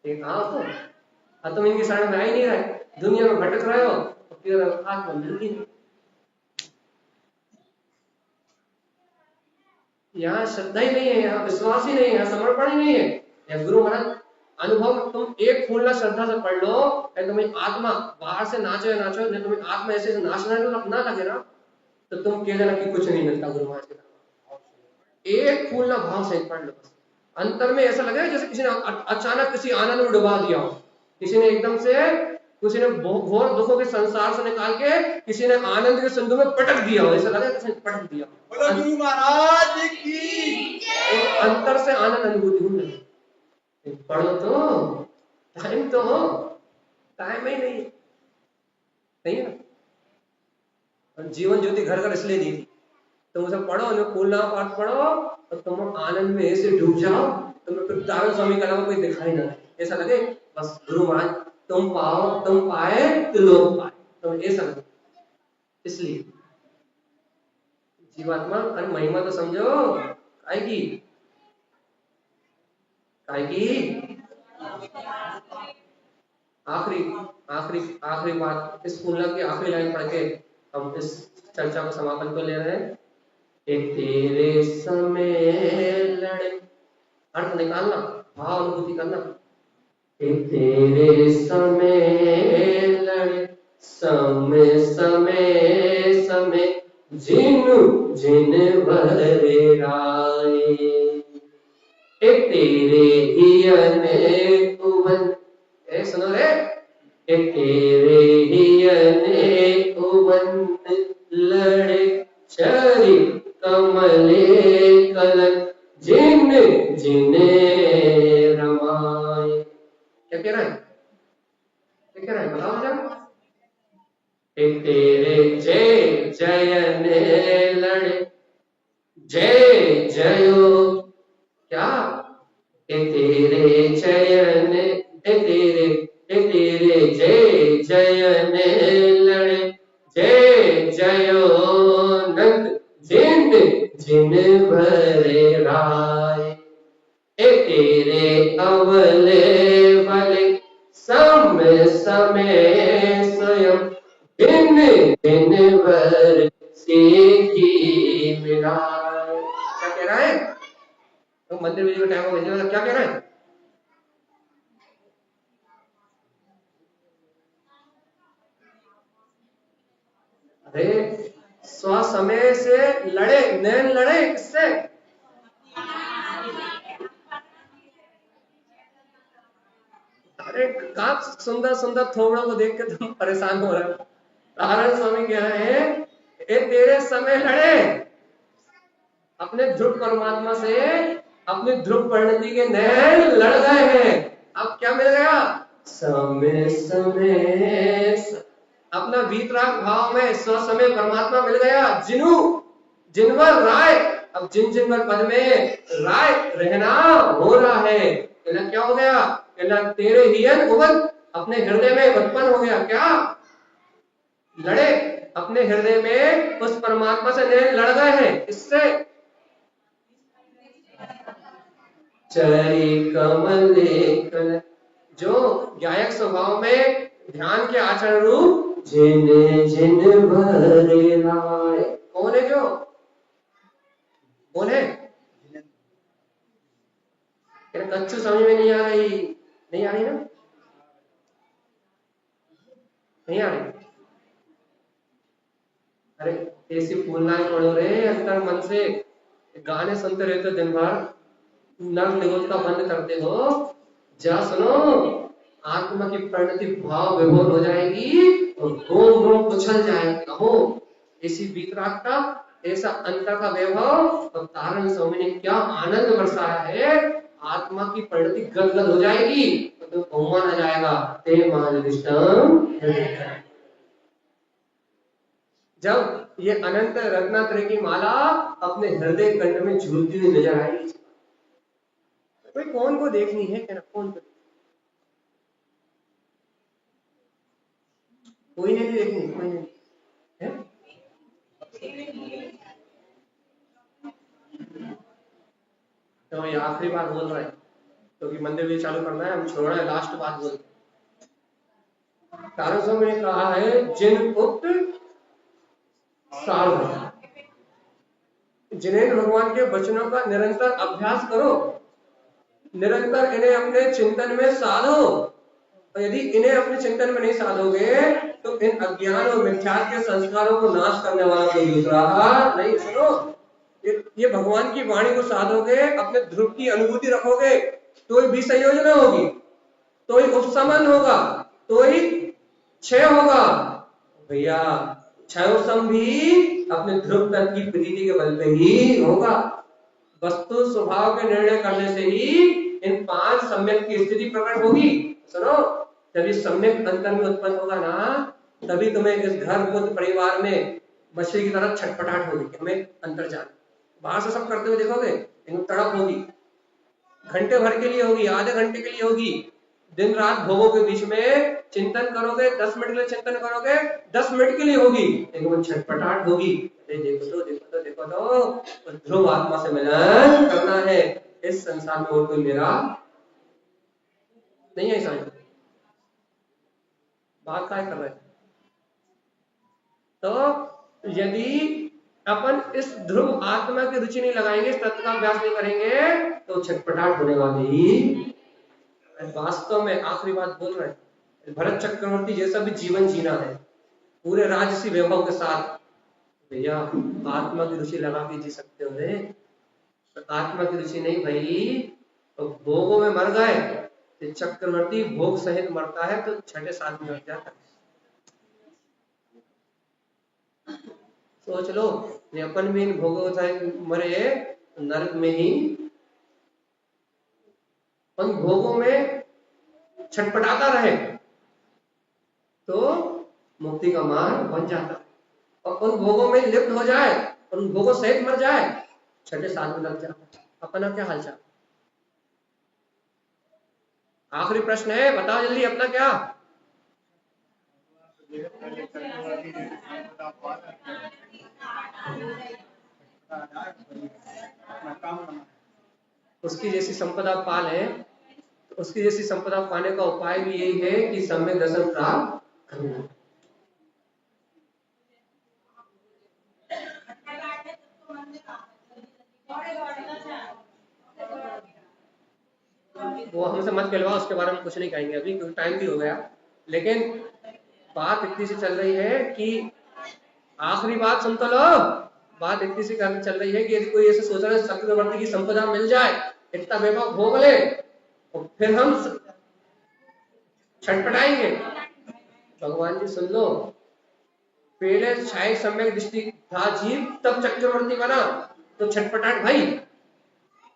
ठीक आओ तो तुम इनके शरण में आ ही नहीं रहे, दुनिया में भटक रहे हो, तो फिर आत्मा मिलती नहीं। यहाँ श्रद्धा ही नहीं है, यहाँ विश्वास ही नहीं है, यहाँ समर्पण ही नहीं है। या गुरु महाराज अनुभव, तुम एक फूल ना श्रद्धा से पढ़ लो, तुम्हें आत्मा बाहर से नाचो या नाचो, तुम्हें आत्मा ऐसे नाचना ना लगे ना, तो तुम कह देना कि कुछ नहीं मिलता गुरु महाराज के। एक फूल ना भाव से पढ़ लो, अंतर में ऐसा लगे जैसे किसी ने अचानक किसी आनंद में डुबा दिया हो, किसी ने एकदम से, किसी ने घोर दुखों के संसार से निकाल के किसी ने आनंद के सिंधु में पटक दिया हो, ऐसा लगे किसी ने पटक दिया। गुरु महाराज की एक अंतर से आनंद अनुभूति होने लगी। पढ़ो तो टाइम तो हो, टाइम ही नहीं है ना। और जीवन ज्योति घर घर इसलिए दी थी, तुम उसे पढ़ो, उन्हें फूलना पाठ पढ़ो, और तुम आनंद में ऐसे डूब जाओ, तुम्हें फिर तारण स्वामी का अलावा कोई दिखाई ना दे, ऐसा लगे बस गुरु महाराज तुम पाओ, तुम पाए तो लोग पाए, तुम ऐसा लगे। इसलिए जीवात्मा, अरे महिमा तो समझो, आएगी आएगी आखिरी आखिरी आखिरी बात, इस पूर्णा की आखिरी लाइन पढ़ के हम इस चर्चा को समापन को ले रहे हैं। एक तेरे समय लड़े, अर्थ निकालना, भाव अनुभूति करना। एक तेरे समय लड़े, समय समय समय जिन जिन भरे राय, एक तेरे ही अनेक उबन, सुनो रे, एक तेरे ही अनेक उबन लड़े चरी कमले कलन जिन जिने रमाए। क्या कह रहा है, क्या कह रहा है, बताओ जरा। एक तेरे जय जयने लड़े, जय जयो क्या, एक तेरे जयन, एक तेरे जय जयने लड़े, जय जयो नंद जिन जिन भरे राय, एक तेरे अवले भले सम समय स्वयं दिन दिन भर सीखी मिलाए। क्या कह रहा है, तो मंदिर में जो टाइम भेजने वाला क्या कह रहा है, अरे स्व समय से लड़े, नैन लड़े किससे, अरे कहा सुंदर सुंदर थोबड़ों को देख के तुम परेशान हो रहे हो। नारायण स्वामी कह रहे हैं, ये तेरे समय लड़े, अपने ध्रुव परमात्मा से अपनी ध्रुव परिणति के नैन लड़ गए हैं। अब क्या मिल गया, समय समय अपना वीतराग भाव में स्व समय परमात्मा मिल गया, जिनु जिनवर राय, अब जिन जिनवर पद में राय रहना हो रहा है। क्या हो गया, तेरे हियन उबन, अपने हृदय में उत्पन्न हो गया, क्या लड़े, अपने हृदय में उस परमात्मा से नैन लड़ गए हैं, इससे चरी कमल, जो गायक स्वभाव में ध्यान के आचरण रूप जिन जिन भरे राय, कौन है, जो कौन है, कच्चू समझ में नहीं आ रही, नहीं आ रही ना, नहीं आ रही, अरे ऐसी फूलना पढ़ो रे अंतर मन से, गाने सुनते रहते दिन भर, नर निगोद का बंद करते हो, जा सुनो, आत्मा की परिणति भाव विभोर हो जाएगी और घूम घूम उछल जाएगी। हो ऐसी वितराग का, ऐसा अंतर का वैभव, और तारण स्वामी ने क्या आनंद बरसाया है, आत्मा की परिणति गदगद हो जाएगी, तो बहुमान आ जाएगा, ते महाविष्टम। जब ये अनंत रत्नात्रय की माला अपने हृदय कंठ में झूलती हुई नजर आएगी, कोई कौन को देखनी है, क्या कौन को, कोई नहीं देखनी, कोई नहीं है? तो ये आखिरी बात बोल रहे हैं, क्योंकि मंदिर भी चालू करना है, हम छोड़ रहे हैं, लास्ट बात बोलते हैं। तारण स्वामी ने कहा है, जिन उक्त सार, जिनेन्द्र भगवान के वचनों का निरंतर अभ्यास करो, निरंतर इन्हें अपने चिंतन में साधो, और यदि इन्हें अपने चिंतन में नहीं साधोगे तो इन अज्ञान और मिथ्या के संस्कारों को नाश करने वाला कोई दूसरा नहीं। सुनो, ये भगवान की वाणी को साधोगे, अपने ध्रुव की अनुभूति रखोगे, तो ही विसंयोजना होगी, तो ही उपशमन होगा, तो ही क्षय होगा भैया। क्षयोसम भी अपने ध्रुव तत्व की प्रीति के बल पे ही होगा। वस्तु स्वभाव के निर्णय करने से ही इन 5 सम्यक की स्थिति प्रकट होगी। सुनो, जब इस सम्यक अंतर में उत्पन्न होगा ना, तभी तुम्हें इस घर पुत्र परिवार में मछली की तरह छटपटाहट होगी कि हमें अंतर जाना। बाहर से सब करते हुए देखोगे, लेकिन तड़प होगी, घंटे भर के लिए होगी, आधे घंटे के लिए होगी, दिन रात भोगों के बीच में चिंतन करोगे, 10 मिनट के लिए चिंतन करोगे, 10 मिनट के लिए होगी, लेकिन वो छटपटाहट होगी। देखो तो देखो तो देखो तो ध्रुव आत्मा से मिलन करना है, इस संसार में और कोई मेरा नहीं आई समझ? बात काय कर रहे हैं? तो यदि अपन इस ध्रुव आत्मा की रुचि नहीं लगाएंगे, इस तत्व का अभ्यास नहीं करेंगे, तो छटपटाहट होने वाली ही। वास्तव में आखिरी बात बोल रहे हैं, भरत चक्रवर्ती जैसा भी जीवन जीना है पूरे राजसी वैभव के साथ, भैया आत्मा की रुचि लगा के जी सकते हो रे। तो आत्मा की रुचि नहीं भाई, तो भोगों में मर गए। तो चक्रवर्ती भोग सहित मरता है तो छठे साल में मर जाता है। सोच लो, ये अपन भी इन भोगों सहित मरे नरक में ही, उन भोगों में छटपटाता रहे तो मुक्ति का मार्ग बन जाता है। और उन भोगों में लिप्त हो जाए और उन भोगों सहित मर जाए, छठे साल में लग जाता है। अपना क्या हालचाल? आखिरी प्रश्न है, बताओ जल्दी अपना क्या? उसकी जैसी संपदा पा ले, तो उसकी जैसी संपदा पाने का उपाय भी यही है कि सम्यक दर्शन प्राप्त करना। वो हमसे मत कहलवा, उसके बारे में कुछ नहीं कहेंगे अभी क्योंकि टाइम भी हो गया। लेकिन बात इतनी सी चल रही है कि आखिरी बात सुन तो लो। बात इतनी सी चल रही है कि यदि कोई ऐसे सोच रहा है चक्रवर्ती की संपदा मिल जाए, इतना वैभव भोग ले, और फिर हम छटपटाएंगे। भगवान जी सुन लो, पहले शायद सम्यक दृष्टि था जीव, तब चक्रवर्ती बना, तो छटपटाट भाई।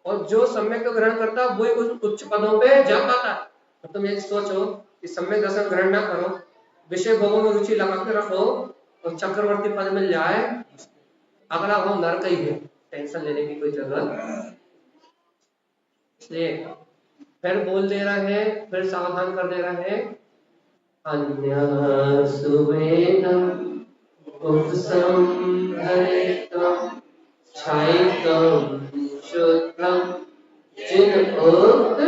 और जो सम्यक को ग्रहण करता है वही कुछ उच्च पदों पे जा पाता है। तो तुम ये सोचो कि सम्यक दर्शन ग्रहण ना करो, विषय भोगों में रुचि लगा के रखो और चक्रवर्ती पद मिल जाए, अगला वो नरक ही है, टेंशन लेने की कोई जरूरत। इसलिए फिर बोल दे रहे हैं, फिर सावधान कर दे रहे हैं, अन्य सुवेदम उपसम हरितम छायितम श्रोत्रम जिन उक्त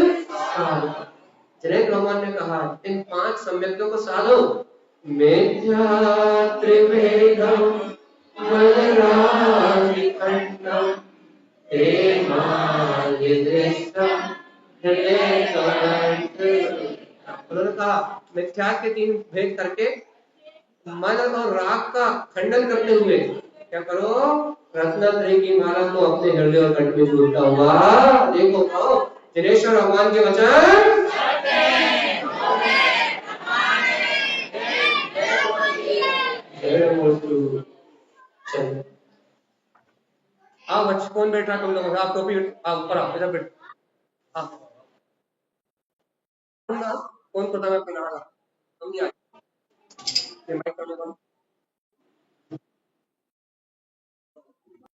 जनक भगवान ने कहा इन 5 सम्यक्तों को साधो। मेध्या त्रिवेदम मलराधिकण्डम उन्होंने कहा मिथ्या के 3 भेद करके मन और राग का खंडन करते हुए क्या करो, रत्नत्रय की माला को अपने हृदय और कंठ में जोड़ता हुआ देखो कहो जिनेश्वर भगवान के वचन आओ बच्चे, कौन बैठ रहा तुम लोगों का? आप टोपी आओ ऊपर आओ, इधर बैठ आओ। कौन कुर्ता में पहना रहा? तुम नहीं आए, माइक कर लो।